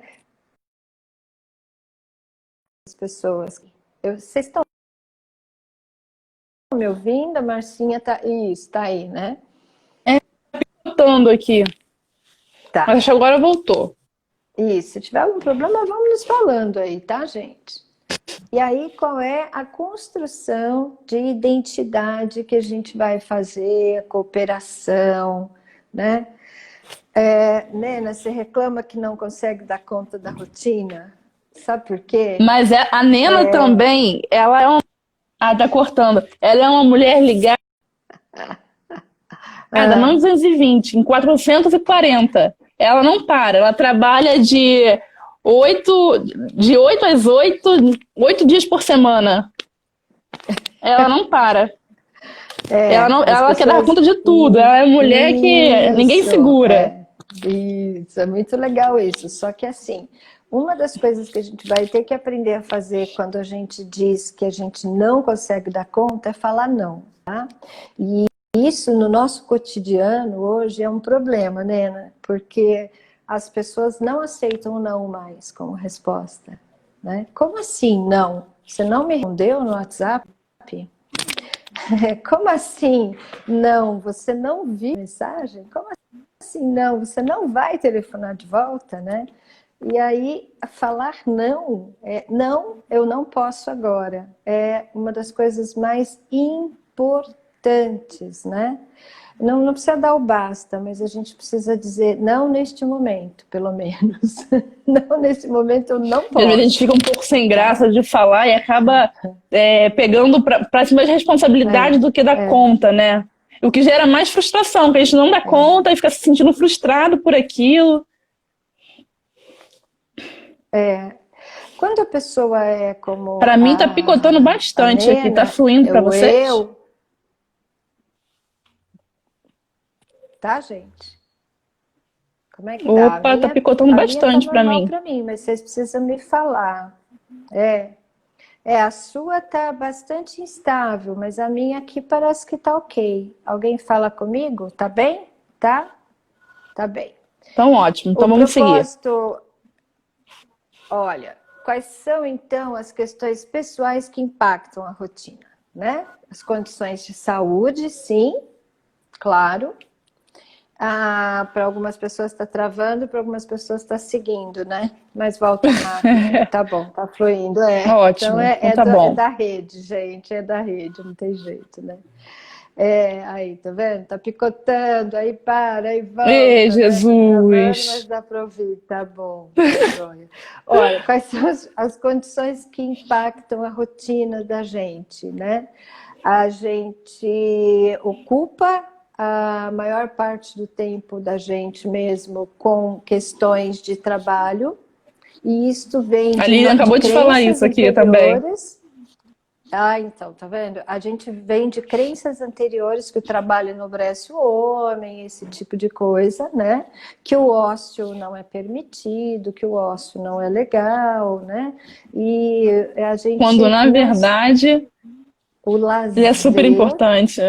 As pessoas... Vocês estão me ouvindo? A Marcinha tá aí, né? Voltando aqui. Tá. Mas acho que agora voltou. Isso. Se tiver algum problema, vamos nos falando aí, tá, gente? E aí, qual é a construção de identidade que a gente vai fazer, a cooperação, né? Nena, você reclama que não consegue dar conta da rotina? Sabe por quê? Mas a Nena também, ela é uma... Ah, tá cortando. Ela é uma mulher ligada, não 220, em 440. Ela não para, ela trabalha de 8 às 8 dias por semana. Ela não para. Ela quer dar conta de tudo. Ela é mulher que ninguém segura. Isso, é muito legal isso. Só que assim, uma das coisas que a gente vai ter que aprender a fazer quando a gente diz que a gente não consegue dar conta é falar não, tá? E isso no nosso cotidiano hoje é um problema, né? Porque as pessoas não aceitam o não mais como resposta, né? Como assim não? Você não me respondeu no WhatsApp? Como assim não? Você não viu a mensagem? Como assim não? Você não vai telefonar de volta, né? E aí, falar não, não, eu não posso agora, é uma das coisas mais importantes, né? Não precisa dar o basta, mas a gente precisa dizer não neste momento, pelo menos. Não neste momento eu não Às vezes a gente posso. fica um pouco sem graça de falar e acaba pegando para cima de responsabilidade do que dar conta, né? O que gera mais frustração, que a gente não dá conta e fica se sentindo frustrado por aquilo. Quando a pessoa é como Para mim tá picotando bastante aqui, tá fluindo para vocês? Tá, gente? Como é que Opa, tá? tá picotando bastante para mim. Pra mim, mas vocês precisam me falar. A sua tá bastante instável, mas a minha aqui parece que tá ok. Alguém fala comigo? Tá bem? Tá? Tá bem. Então ótimo, então vamos seguir. Olha, quais são então as questões pessoais que impactam a rotina, né? As condições de saúde, sim, claro. Para algumas pessoas está travando, para algumas pessoas está seguindo, né? Mas volta rápido. Tá bom, tá fluindo. Ótimo, então tá bom. É da rede, gente, é da rede, não tem jeito, né? Aí, tá vendo? Tá picotando, aí para, aí volta. Ei, Jesus! Né? Tá travando, mas dá para ouvir, tá bom. Olha, quais são as condições que impactam a rotina da gente, né? A gente ocupa a maior parte do tempo da gente mesmo com questões de trabalho, e isto vem A Lilian acabou de falar isso aqui anteriores. Também. Então, tá vendo? A gente vem de crenças anteriores que o trabalho enobrece o homem, esse tipo de coisa, né? Que o ócio não é permitido, que o ócio não é legal, né? E a gente... Quando, na verdade, o lazer, ele é super importante.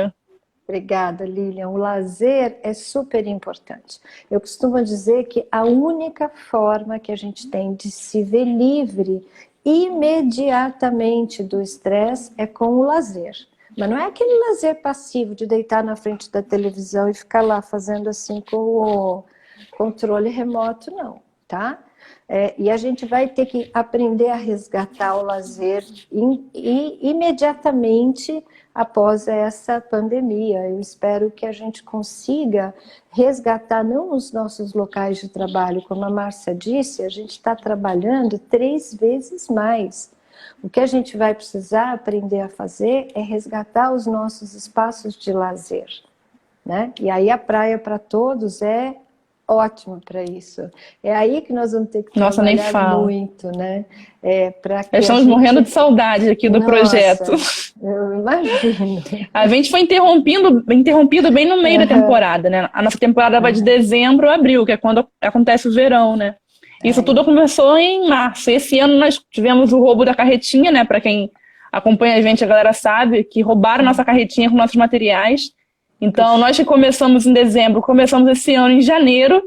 Obrigada, Lilian. O lazer é super importante. Eu costumo dizer que a única forma que a gente tem de se ver livre imediatamente do estresse é com o lazer. Mas não é aquele lazer passivo de deitar na frente da televisão e ficar lá fazendo assim com o controle remoto, não, tá? E a gente vai ter que aprender a resgatar o lazer imediatamente após essa pandemia. Eu espero que a gente consiga resgatar não os nossos locais de trabalho, como a Márcia disse, a gente está trabalhando 3 vezes mais. O que a gente vai precisar aprender a fazer é resgatar os nossos espaços de lazer, né? E aí a praia para todos é ótimo para isso. É aí que nós vamos ter que trabalhar muito, né? Estamos morrendo de saudade aqui do projeto. Eu imagino. A gente foi interrompido bem no meio da temporada, né? A nossa temporada vai de dezembro a abril, que é quando acontece o verão, né? Isso tudo começou em março. Esse ano nós tivemos o roubo da carretinha, né? Para quem acompanha a gente, a galera sabe que roubaram nossa carretinha com nossos materiais. Então, nós que começamos em dezembro, começamos esse ano em janeiro,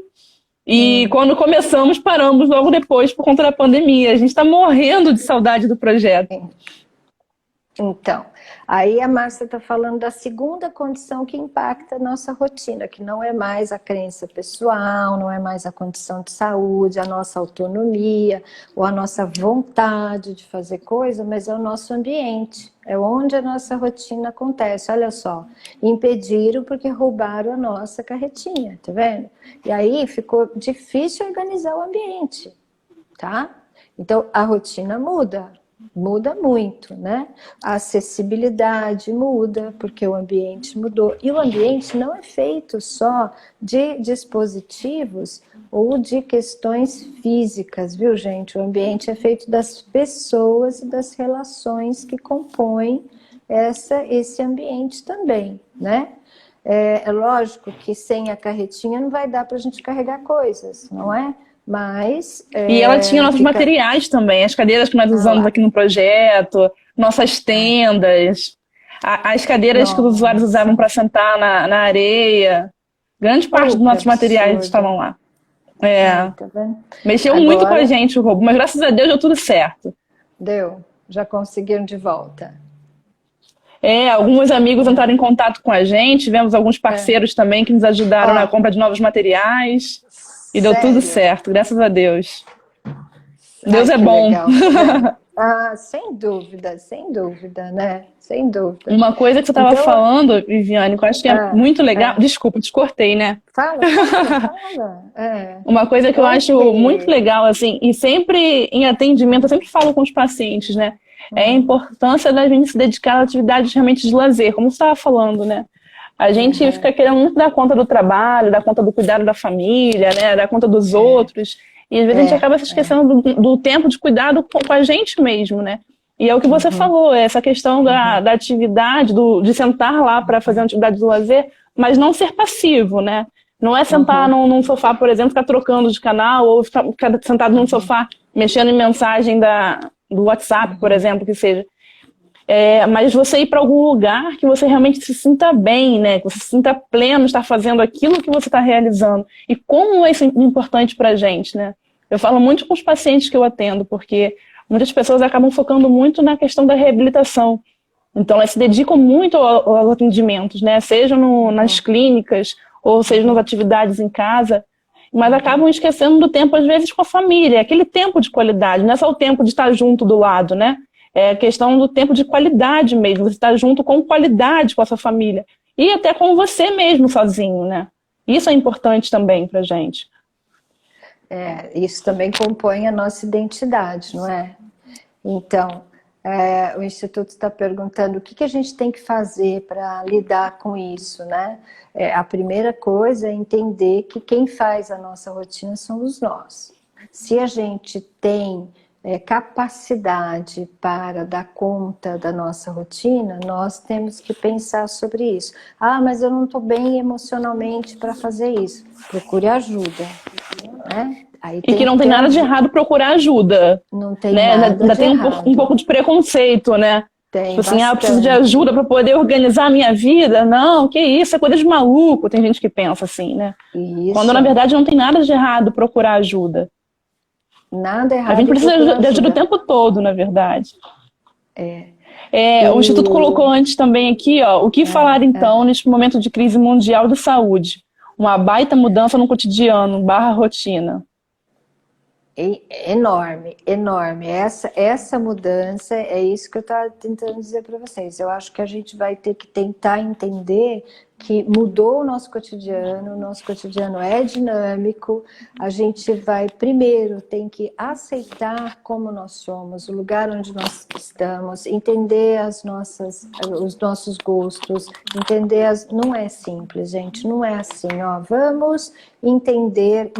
e quando começamos, paramos logo depois por conta da pandemia. A gente está morrendo de saudade do projeto. Então, aí a Márcia está falando da segunda condição que impacta a nossa rotina, que não é mais a crença pessoal, não é mais a condição de saúde, a nossa autonomia, ou a nossa vontade de fazer coisa, mas é o nosso ambiente, é onde a nossa rotina acontece. Olha só, impediram porque roubaram a nossa carretinha, tá vendo? E aí ficou difícil organizar o ambiente, tá? Então, a rotina muda muito, né? A acessibilidade muda, porque o ambiente mudou. E o ambiente não é feito só de dispositivos ou de questões físicas, viu, gente? O ambiente é feito das pessoas e das relações que compõem esse ambiente também, né? É lógico que sem a carretinha não vai dar para a gente carregar coisas, não é? Mas... E ela tinha nossos materiais também, as cadeiras que nós usamos aqui no projeto, nossas tendas, as cadeiras que os usuários usavam para sentar na areia. Grande parte dos nossos materiais estavam lá. Tá vendo? Mexeu muito com a gente o roubo, mas graças a Deus deu tudo certo. Deu, já conseguiram de volta. Alguns amigos entraram em contato com a gente, tivemos alguns parceiros também que nos ajudaram na compra de novos materiais. E deu tudo certo, graças a Deus. Deus é que bom. legal. Sem dúvida, né? Sem dúvida. Uma coisa que você estava falando, Viviane, que eu acho que é muito legal. Desculpa, te cortei, né? Fala. Uma coisa que eu acho muito legal, assim, e sempre em atendimento, eu sempre falo com os pacientes, né? É a importância da gente se dedicar a atividades realmente de lazer, como você estava falando, né? A gente fica querendo muito dar conta do trabalho, dar conta do cuidado da família, né? Dar conta dos outros. E às vezes a gente acaba se esquecendo do tempo de cuidado com a gente mesmo, né? E é o que você falou, essa questão da atividade, de sentar lá para fazer uma atividade de lazer, mas não ser passivo, né? Não é sentar num sofá, por exemplo, ficar trocando de canal, ou ficar sentado num sofá mexendo em mensagem do WhatsApp, por exemplo, que seja. Mas você ir para algum lugar que você realmente se sinta bem, né? Que você se sinta pleno, estar fazendo aquilo que você está realizando. E como é isso importante para a gente, né? Eu falo muito com os pacientes que eu atendo, porque muitas pessoas acabam focando muito na questão da reabilitação. Então, elas se dedicam muito aos atendimentos, né? Seja nas clínicas, ou seja nas atividades em casa, mas acabam esquecendo do tempo, às vezes, com a família. Aquele tempo de qualidade, não é só o tempo de estar junto do lado, né? É a questão do tempo de qualidade mesmo, você estar junto com qualidade com a sua família. E até com você mesmo sozinho, né? Isso é importante também pra gente. Isso também compõe a nossa identidade, não é? Então, o Instituto está perguntando o que a gente tem que fazer para lidar com isso, né? A primeira coisa é entender que quem faz a nossa rotina somos nós. Se a gente tem capacidade para dar conta da nossa rotina, nós temos que pensar sobre isso. Mas eu não estou bem emocionalmente para fazer isso. Procure ajuda, né? E que não tem nada de errado procurar ajuda. Não tem nada de errado. Tem um pouco de preconceito, né? Tipo assim, eu preciso de ajuda para poder organizar a minha vida. Não, que isso, é coisa de maluco. Tem gente que pensa assim, né? Isso. Quando na verdade não tem nada de errado procurar ajuda. Nada errado. A gente precisa de ajuda o tempo todo, na verdade. O Instituto colocou antes também aqui, ó, o que falar então neste momento de crise mundial de saúde? Uma baita mudança no cotidiano, /rotina. Enorme. Essa mudança é isso que eu estava tentando dizer para vocês. Eu acho que a gente vai ter que tentar entender que mudou o nosso cotidiano é dinâmico, a gente vai, primeiro, tem que aceitar como nós somos, o lugar onde nós estamos, entender os nossos gostos, não é simples, gente, não é assim, vamos entender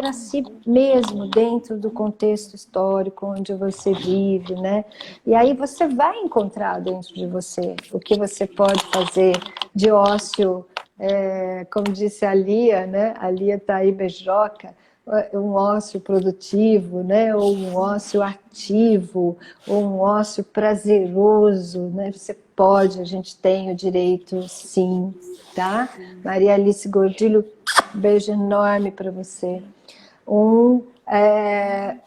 a si mesmo dentro do contexto histórico onde você vive, né? E aí você vai encontrar dentro de você o que você pode fazer de ócio, como disse a Lia, né? A Lia está aí beijoca, um ócio produtivo, né? Ou um ócio ativo, ou um ócio prazeroso, né? Você pode, a gente tem o direito, sim, tá? Maria Alice Gordilho, beijo enorme para você.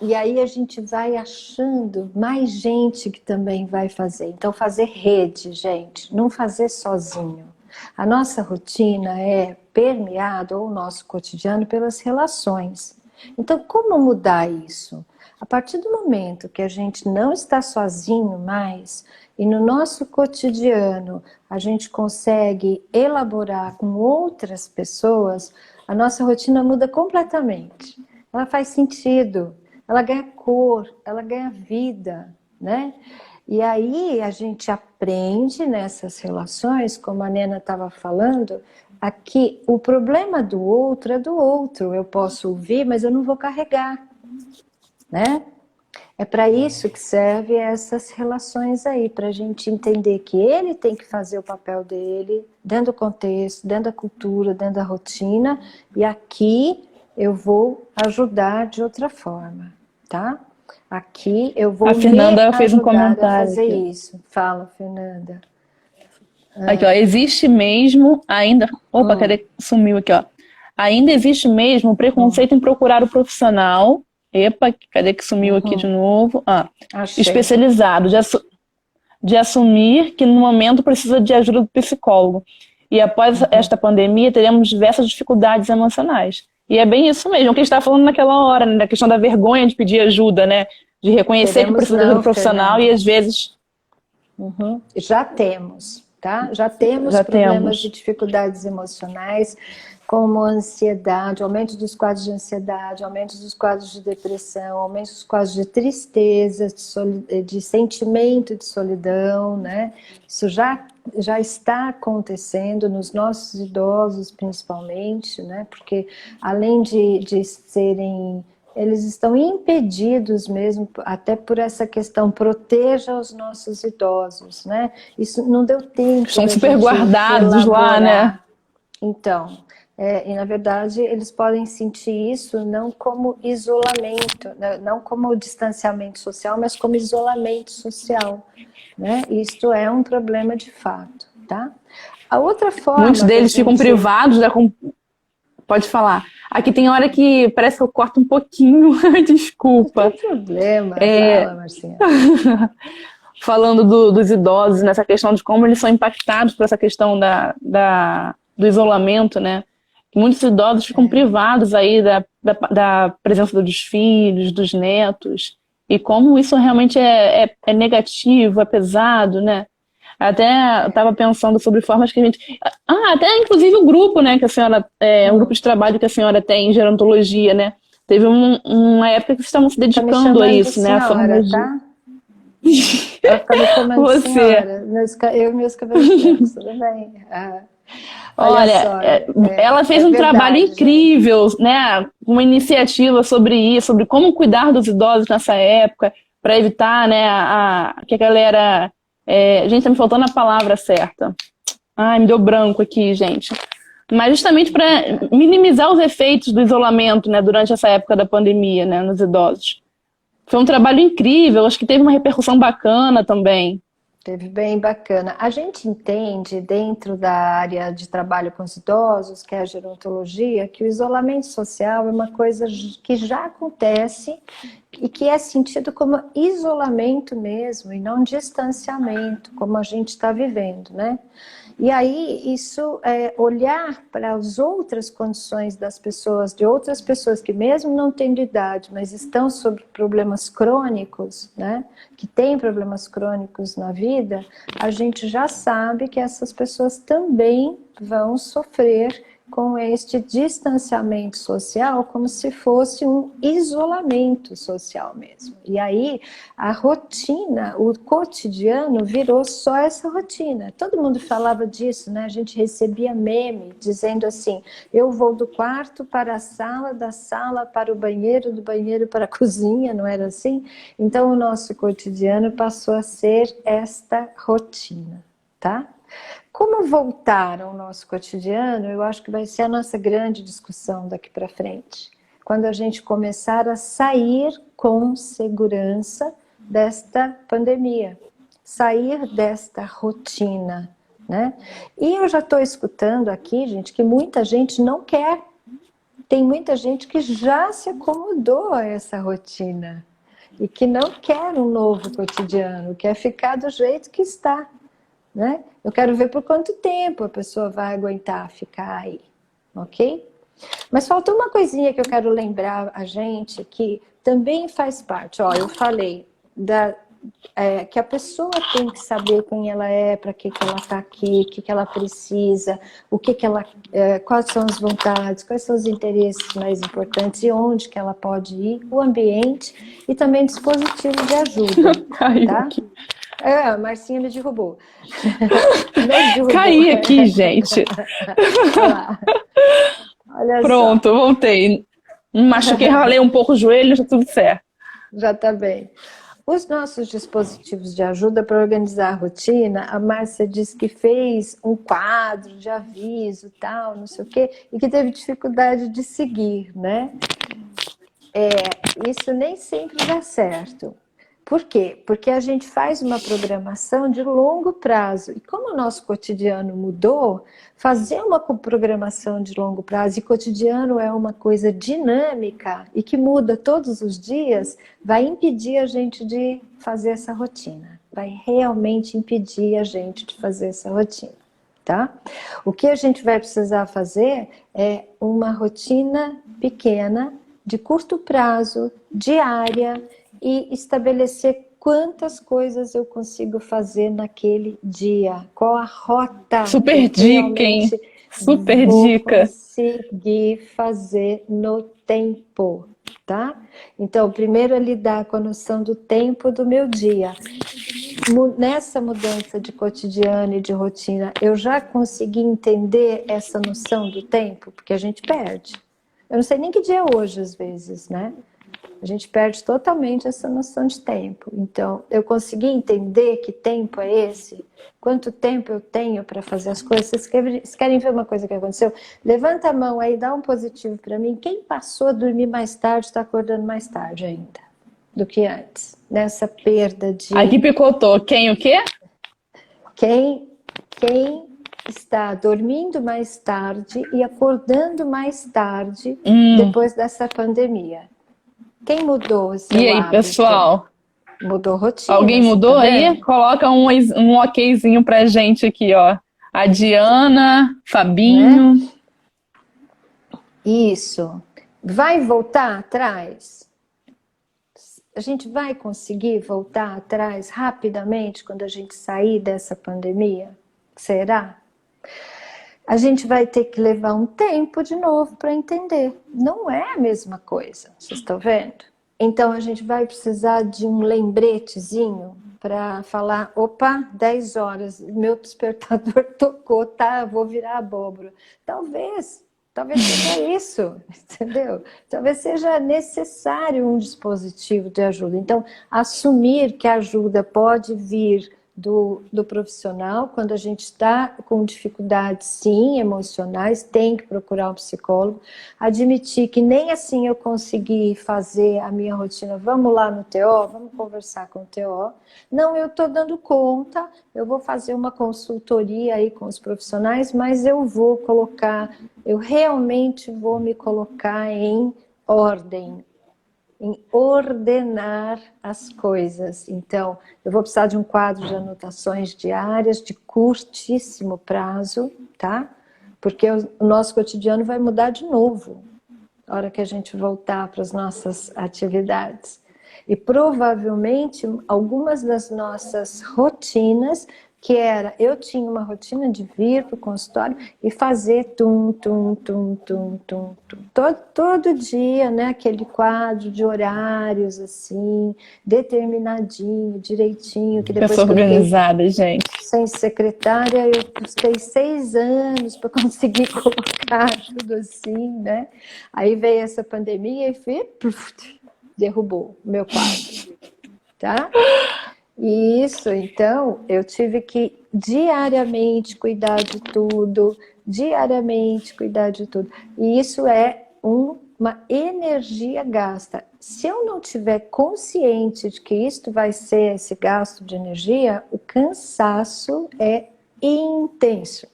E aí a gente vai achando mais gente que também vai fazer. Então, fazer rede, gente, não fazer sozinho. A nossa rotina é permeada, ou o nosso cotidiano, pelas relações. Então, como mudar isso? A partir do momento que a gente não está sozinho mais, e no nosso cotidiano a gente consegue elaborar com outras pessoas, a nossa rotina muda completamente. Ela faz sentido, ela ganha cor, ela ganha vida, né? E aí a gente aprende nessas relações, como a Nena estava falando, aqui o problema do outro é do outro. Eu posso ouvir, mas eu não vou carregar, né? É para isso que serve essas relações aí, para a gente entender que ele tem que fazer o papel dele dentro do contexto, dentro da cultura, dentro da rotina, e aqui eu vou ajudar de outra forma, tá? Aqui eu vou a Fernanda fez um comentário a fazer aqui. Isso. Fala, Fernanda. Aqui, ó, existe mesmo ainda... Opa, cadê? Sumiu aqui, ó. Ainda existe mesmo o preconceito em procurar o profissional. Epa, cadê que sumiu aqui de novo? Especializado, de assumir que no momento precisa de ajuda do psicólogo. E após esta pandemia teremos diversas dificuldades emocionais. E é bem isso mesmo, o que a gente estava falando naquela hora, né? Da questão da vergonha de pedir ajuda, né? De reconhecer que precisa de ajuda profissional e às vezes Já temos, tá? Já temos já problemas e temos. dificuldades emocionais, como ansiedade, aumento dos quadros de ansiedade, aumento dos quadros de depressão, aumento dos quadros de tristeza, de sentimento de solidão, né? Isso já está acontecendo nos nossos idosos, principalmente, né? Porque além de serem, eles estão impedidos mesmo, até por essa questão, proteja os nossos idosos, né? Isso não deu tempo Estão da super gente guardados lá, né? elaborar. Então, e na verdade eles podem sentir isso não como isolamento, né? Não como distanciamento social, mas como isolamento social, né? Isto é um problema de fato, tá? A outra Muitos forma da deles ficam gente... privados da. Pode falar. Aqui tem hora que parece que eu corto um pouquinho, Não tem desculpa. problema, É, fala, Marcinha. falando dos idosos, nessa questão de como eles são impactados por essa questão do isolamento, né? Muitos idosos ficam privados aí da presença dos filhos, dos netos, e como isso realmente é negativo, é pesado, né? Até estava pensando sobre formas que a gente... até inclusive o grupo, né, que a senhora... o grupo de trabalho que a senhora tem em gerontologia, né? Teve uma época que vocês estavam se Tá me dedicando a chamando de isso, né? A senhora, formas de... tá? Ela fica me chamando de Você... senhora, eu e meus cabelos brancos, tudo bem. Olha Olha, só, ela fez é um trabalho verdade, gente. incrível, né? Uma iniciativa sobre isso, sobre como cuidar dos idosos nessa época, para evitar, né, que a galera. Gente, tá me faltando a palavra certa. Ai, me deu branco aqui, gente. Mas justamente para minimizar os efeitos do isolamento, né, durante essa época da pandemia, né, nos idosos. Foi um trabalho incrível, acho que teve uma repercussão bacana também. Teve bem bacana. A gente entende, dentro da área de trabalho com os idosos, que é a gerontologia, que o isolamento social é uma coisa que já acontece e que é sentido como isolamento mesmo, e não distanciamento, como a gente está vivendo, né? E aí, isso é olhar para as outras condições das pessoas, de outras pessoas que mesmo não tendo idade, mas estão sob problemas crônicos, né? Que têm problemas crônicos na vida, a gente já sabe que essas pessoas também vão sofrer com este distanciamento social, como se fosse um isolamento social mesmo. E aí a rotina, o cotidiano virou só essa rotina. Todo mundo falava disso, né? A gente recebia meme dizendo assim: eu vou do quarto para a sala, da sala para o banheiro, do banheiro para a cozinha, não era assim? Então o nosso cotidiano passou a ser esta rotina, tá? Como voltar ao nosso cotidiano, eu acho que vai ser a nossa grande discussão daqui para frente. Quando a gente começar a sair com segurança desta pandemia, sair desta rotina, né? E eu já estou escutando aqui, gente, que muita gente não quer. Tem muita gente que já se acomodou a essa rotina e que não quer um novo cotidiano, quer ficar do jeito que está. Né? Eu quero ver por quanto tempo a pessoa vai aguentar ficar aí, ok? Mas falta uma coisinha que eu quero lembrar a gente, que também faz parte. Ó, eu falei que a pessoa tem que saber quem ela é, para que ela está aqui, o que ela precisa, quais são as vontades, quais são os interesses mais importantes e onde que ela pode ir, o ambiente e também dispositivos de ajuda, Caiu tá? aqui. A Marcinha me derrubou. Me derrubou. Caí aqui, gente. Olha lá. Olha só. Pronto, voltei. Machuquei, ralei um pouco o joelho, já tudo certo. Já está bem. Os nossos dispositivos de ajuda para organizar a rotina, a Márcia disse que fez um quadro de aviso, tal, não sei o quê, e que teve dificuldade de seguir, né? Isso nem sempre dá certo. Por quê? Porque a gente faz uma programação de longo prazo. E como o nosso cotidiano mudou, fazer uma programação de longo prazo, e cotidiano é uma coisa dinâmica e que muda todos os dias, vai impedir a gente de fazer essa rotina. Vai realmente impedir a gente de fazer essa rotina. tá? O que a gente vai precisar fazer é uma rotina pequena, de curto prazo, diária, e estabelecer quantas coisas eu consigo fazer naquele dia, qual a rota que Super eu dica, hein? realmente Super vou dica. conseguir fazer no tempo, tá? Então, primeiro é lidar com a noção do tempo do meu dia. Nessa mudança de cotidiano e de rotina, eu já consegui entender essa noção do tempo, porque a gente perde. Eu não sei nem que dia é hoje, às vezes, né? A gente perde totalmente essa noção de tempo. Então, eu consegui entender que tempo é esse? Quanto tempo eu tenho para fazer as coisas? Vocês querem ver uma coisa que aconteceu? Levanta a mão aí, dá um positivo para mim. Quem passou a dormir mais tarde está acordando mais tarde ainda do que antes? Nessa perda de... Aqui picotou. Quem o quê? Quem está dormindo mais tarde e acordando mais tarde depois dessa pandemia? Quem mudou o E seu aí, hábito? pessoal? Mudou Alguém rotina, você tá mudou aí? vendo? Coloca um okzinho pra gente aqui, ó. A Diana, Né? Fabinho. Isso. Vai voltar atrás? A gente vai conseguir voltar atrás rapidamente quando a gente sair dessa pandemia? Será? A gente vai ter que levar um tempo de novo para entender. Não é a mesma coisa, vocês estão vendo? Então a gente vai precisar de um lembretezinho para falar, opa, 10 horas, meu despertador tocou, tá, vou virar abóbora. Talvez seja isso, entendeu? Talvez seja necessário um dispositivo de ajuda. Então, assumir que a ajuda pode vir do profissional, quando a gente está com dificuldades, sim, emocionais, tem que procurar um psicólogo, admitir que nem assim eu consegui fazer a minha rotina, vamos lá no TO, vamos conversar com o TO, não, eu estou dando conta, eu vou fazer uma consultoria aí com os profissionais, mas eu realmente vou me colocar em ordem, em ordenar as coisas. Então, eu vou precisar de um quadro de anotações diárias de curtíssimo prazo, tá? Porque o nosso cotidiano vai mudar de novo na hora que a gente voltar para as nossas atividades. E provavelmente algumas das nossas rotinas, que era, eu tinha uma rotina de vir para o consultório e fazer todo dia, né, aquele quadro de horários assim, determinadinho, direitinho, que depois Pessoa que eu fiquei organizada, gente. sem secretária, eu custei 6 anos para conseguir colocar tudo assim, né? Aí veio essa pandemia e derrubou o meu quadro, tá? E isso, então, eu tive que diariamente cuidar de tudo, diariamente cuidar de tudo. E isso é uma energia gasta. Se eu não tiver consciente de que isto vai ser esse gasto de energia, o cansaço é intenso,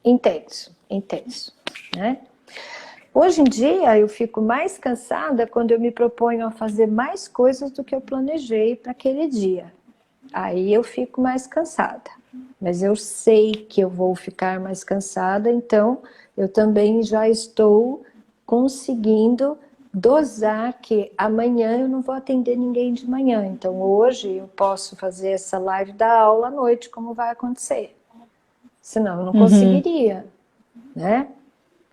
intenso, né? Hoje em dia, eu fico mais cansada quando eu me proponho a fazer mais coisas do que eu planejei para aquele dia. Aí eu fico mais cansada. Mas eu sei que eu vou ficar mais cansada, então eu também já estou conseguindo dosar que amanhã eu não vou atender ninguém de manhã. Então hoje eu posso fazer essa live da aula à noite, como vai acontecer. Senão eu não conseguiria, né?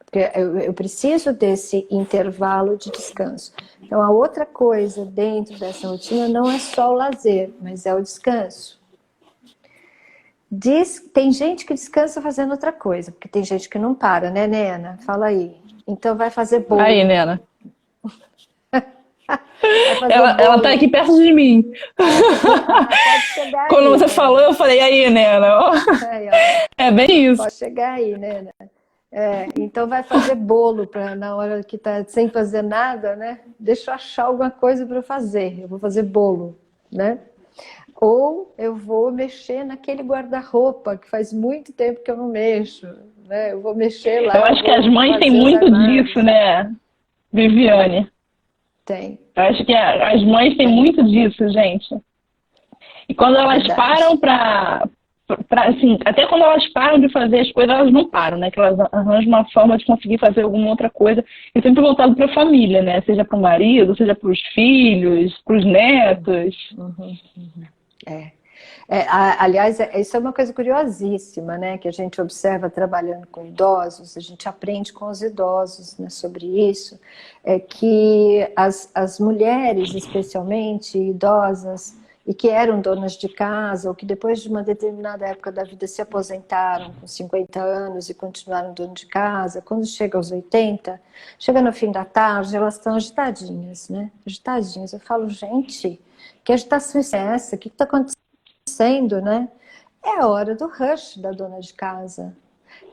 Porque eu preciso desse intervalo de descanso. Então, a outra coisa dentro dessa rotina não é só o lazer, mas é o descanso. Tem gente que descansa fazendo outra coisa, porque tem gente que não para, né, Nena? Fala aí. Então, vai fazer bolo. Aí, Nena. Vai fazer Ela bolo. tá aqui perto de mim. Pode chegar aí. Quando você falou, eu falei, aí, Nena. Aí, ó. É bem isso. Pode chegar aí, Nena. Então vai fazer bolo para na hora que tá sem fazer nada, né? Deixa eu achar alguma coisa para fazer. Eu vou fazer bolo, né? Ou eu vou mexer naquele guarda-roupa que faz muito tempo que eu não mexo, né? Eu vou mexer lá. Eu acho que as mães têm muito disso, né, Viviane? Tem. Eu acho que as mães têm muito disso, gente. E quando elas param assim, até quando elas param de fazer as coisas, elas não param, né? Que elas arranjam uma forma de conseguir fazer alguma outra coisa, e sempre voltado para a família, né? Seja para o marido, seja para os filhos, para os netos. É. Aliás, isso é uma coisa curiosíssima, né? Que a gente observa trabalhando com idosos, a gente aprende com os idosos, né, sobre isso, é que as mulheres, especialmente idosas, e que eram donas de casa, ou que depois de uma determinada época da vida se aposentaram com 50 anos e continuaram donas de casa, quando chega aos 80, chega no fim da tarde, elas estão agitadinhas, né? Agitadinhas. Eu falo, gente, que agitação é essa? O que está acontecendo, né? É a hora do rush da dona de casa.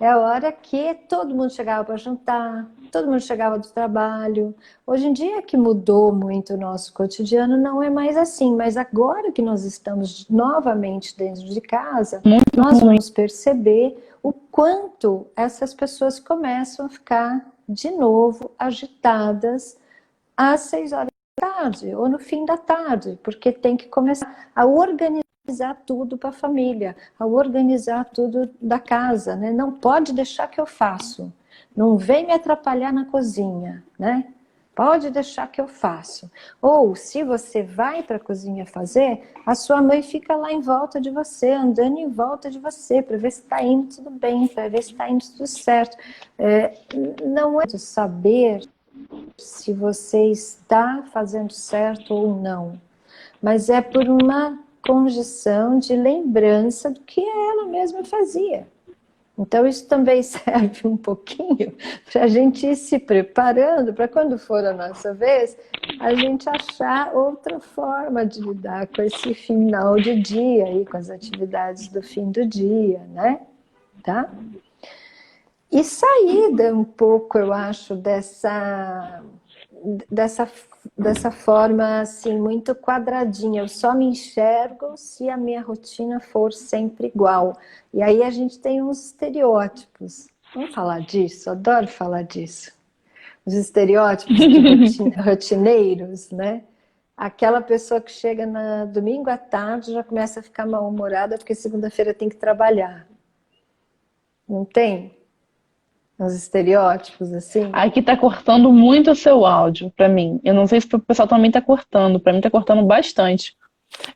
É a hora que todo mundo chegava para jantar, todo mundo chegava do trabalho. Hoje em dia que mudou muito o nosso cotidiano, não é mais assim. Mas agora que nós estamos novamente dentro de casa, nós vamos perceber o quanto essas pessoas começam a ficar de novo agitadas às 6 horas da tarde ou no fim da tarde, porque tem que começar a organizar tudo para a família, a organizar tudo da casa, né? Não pode deixar que eu faço. Não vem me atrapalhar na cozinha, né? Pode deixar que eu faço. Ou, se você vai para a cozinha fazer, a sua mãe fica lá em volta de você, andando em volta de você, para ver se está indo tudo bem, para ver se está indo tudo certo. Não é de saber se você está fazendo certo ou não, mas é por uma condição de lembrança do que ela mesma fazia. Então isso também serve um pouquinho para a gente ir se preparando para quando for a nossa vez, a gente achar outra forma de lidar com esse final de dia e com as atividades do fim do dia, né? Tá? E saída um pouco, eu acho, dessa forma assim, muito quadradinha. Eu só me enxergo se a minha rotina for sempre igual. E aí a gente tem uns estereótipos. Vamos falar disso? Adoro falar disso. Os estereótipos de rotineiros, né? Aquela pessoa que chega no domingo à tarde já começa a ficar mal-humorada porque segunda-feira tem que trabalhar. Não tem? Os estereótipos, assim. Aqui tá cortando muito o seu áudio pra mim. Eu não sei se o pessoal também tá cortando. Pra mim tá cortando bastante.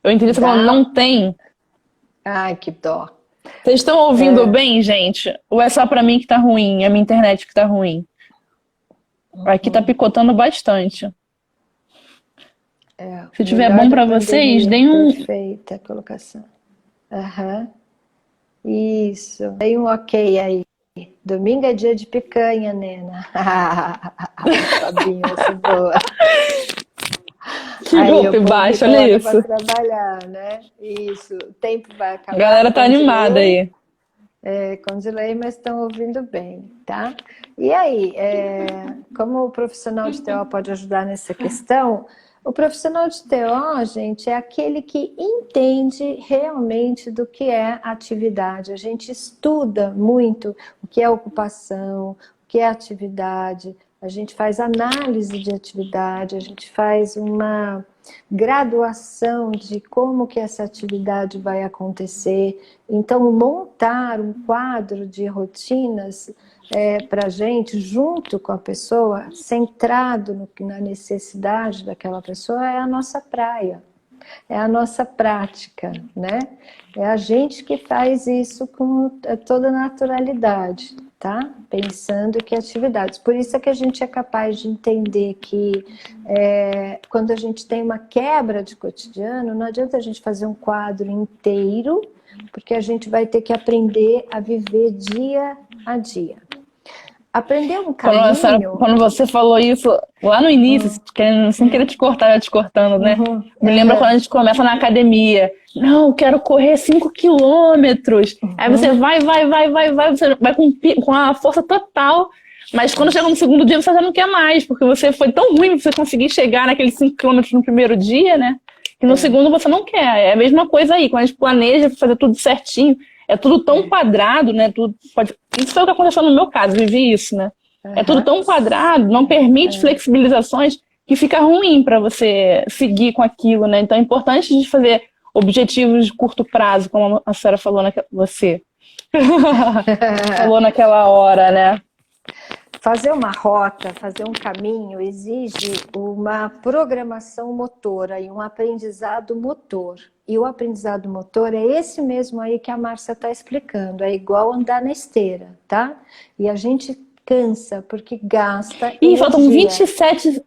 Eu entendi você falando, não tem. Ai, que dó. Vocês estão ouvindo bem, gente? Ou é só pra mim que tá ruim? É a minha internet que tá ruim? Aqui tá picotando bastante. Se tiver bom pra vocês, deem um... Perfeita a colocação. Isso. Deem um ok aí. Domingo é dia de picanha, Nena. Fabinho, essa boa. Que golpe baixo, olha isso. Para trabalhar, né? Isso. O tempo vai acabar. A galera tá animada aí. Com delay, mas estão ouvindo bem, tá? E aí, como o profissional de TO pode ajudar nessa questão? O profissional de TO, gente, é aquele que entende realmente do que é atividade. A gente estuda muito o que é ocupação, o que é atividade, a gente faz análise de atividade, a gente faz uma graduação de como que essa atividade vai acontecer. Então, montar um quadro de rotinas para a gente, junto com a pessoa, centrado na necessidade daquela pessoa, é a nossa praia, é a nossa prática, né? É a gente que faz isso com toda naturalidade, tá? Pensando que atividades. Por isso é que a gente é capaz de entender que quando a gente tem uma quebra de cotidiano, não adianta a gente fazer um quadro inteiro, porque a gente vai ter que aprender a viver dia a dia. Aprender um caminho... Quando você falou isso lá no início, sem querer te cortar, já te cortando, né? Me lembra quando a gente começa na academia. Não, quero correr 5 quilômetros. Aí você vai, você vai com a força total. Mas quando chega no segundo dia, você já não quer mais, porque você foi tão ruim você conseguir chegar naqueles 5 quilômetros no primeiro dia, né? Que no segundo você não quer. É a mesma coisa aí, quando a gente planeja fazer tudo certinho. É tudo tão quadrado, né? Isso foi o que aconteceu no meu caso, vivi isso, né? É tudo tão quadrado, não permite flexibilizações, que fica ruim para você seguir com aquilo, né? Então é importante de fazer objetivos de curto prazo, como a senhora falou você falou naquela hora, né? Fazer uma rota, fazer um caminho exige uma programação motora e um aprendizado motor. E o aprendizado motor é esse mesmo aí que a Márcia está explicando. É igual andar na esteira, tá? E a gente cansa porque gasta Ih, faltam energia. 27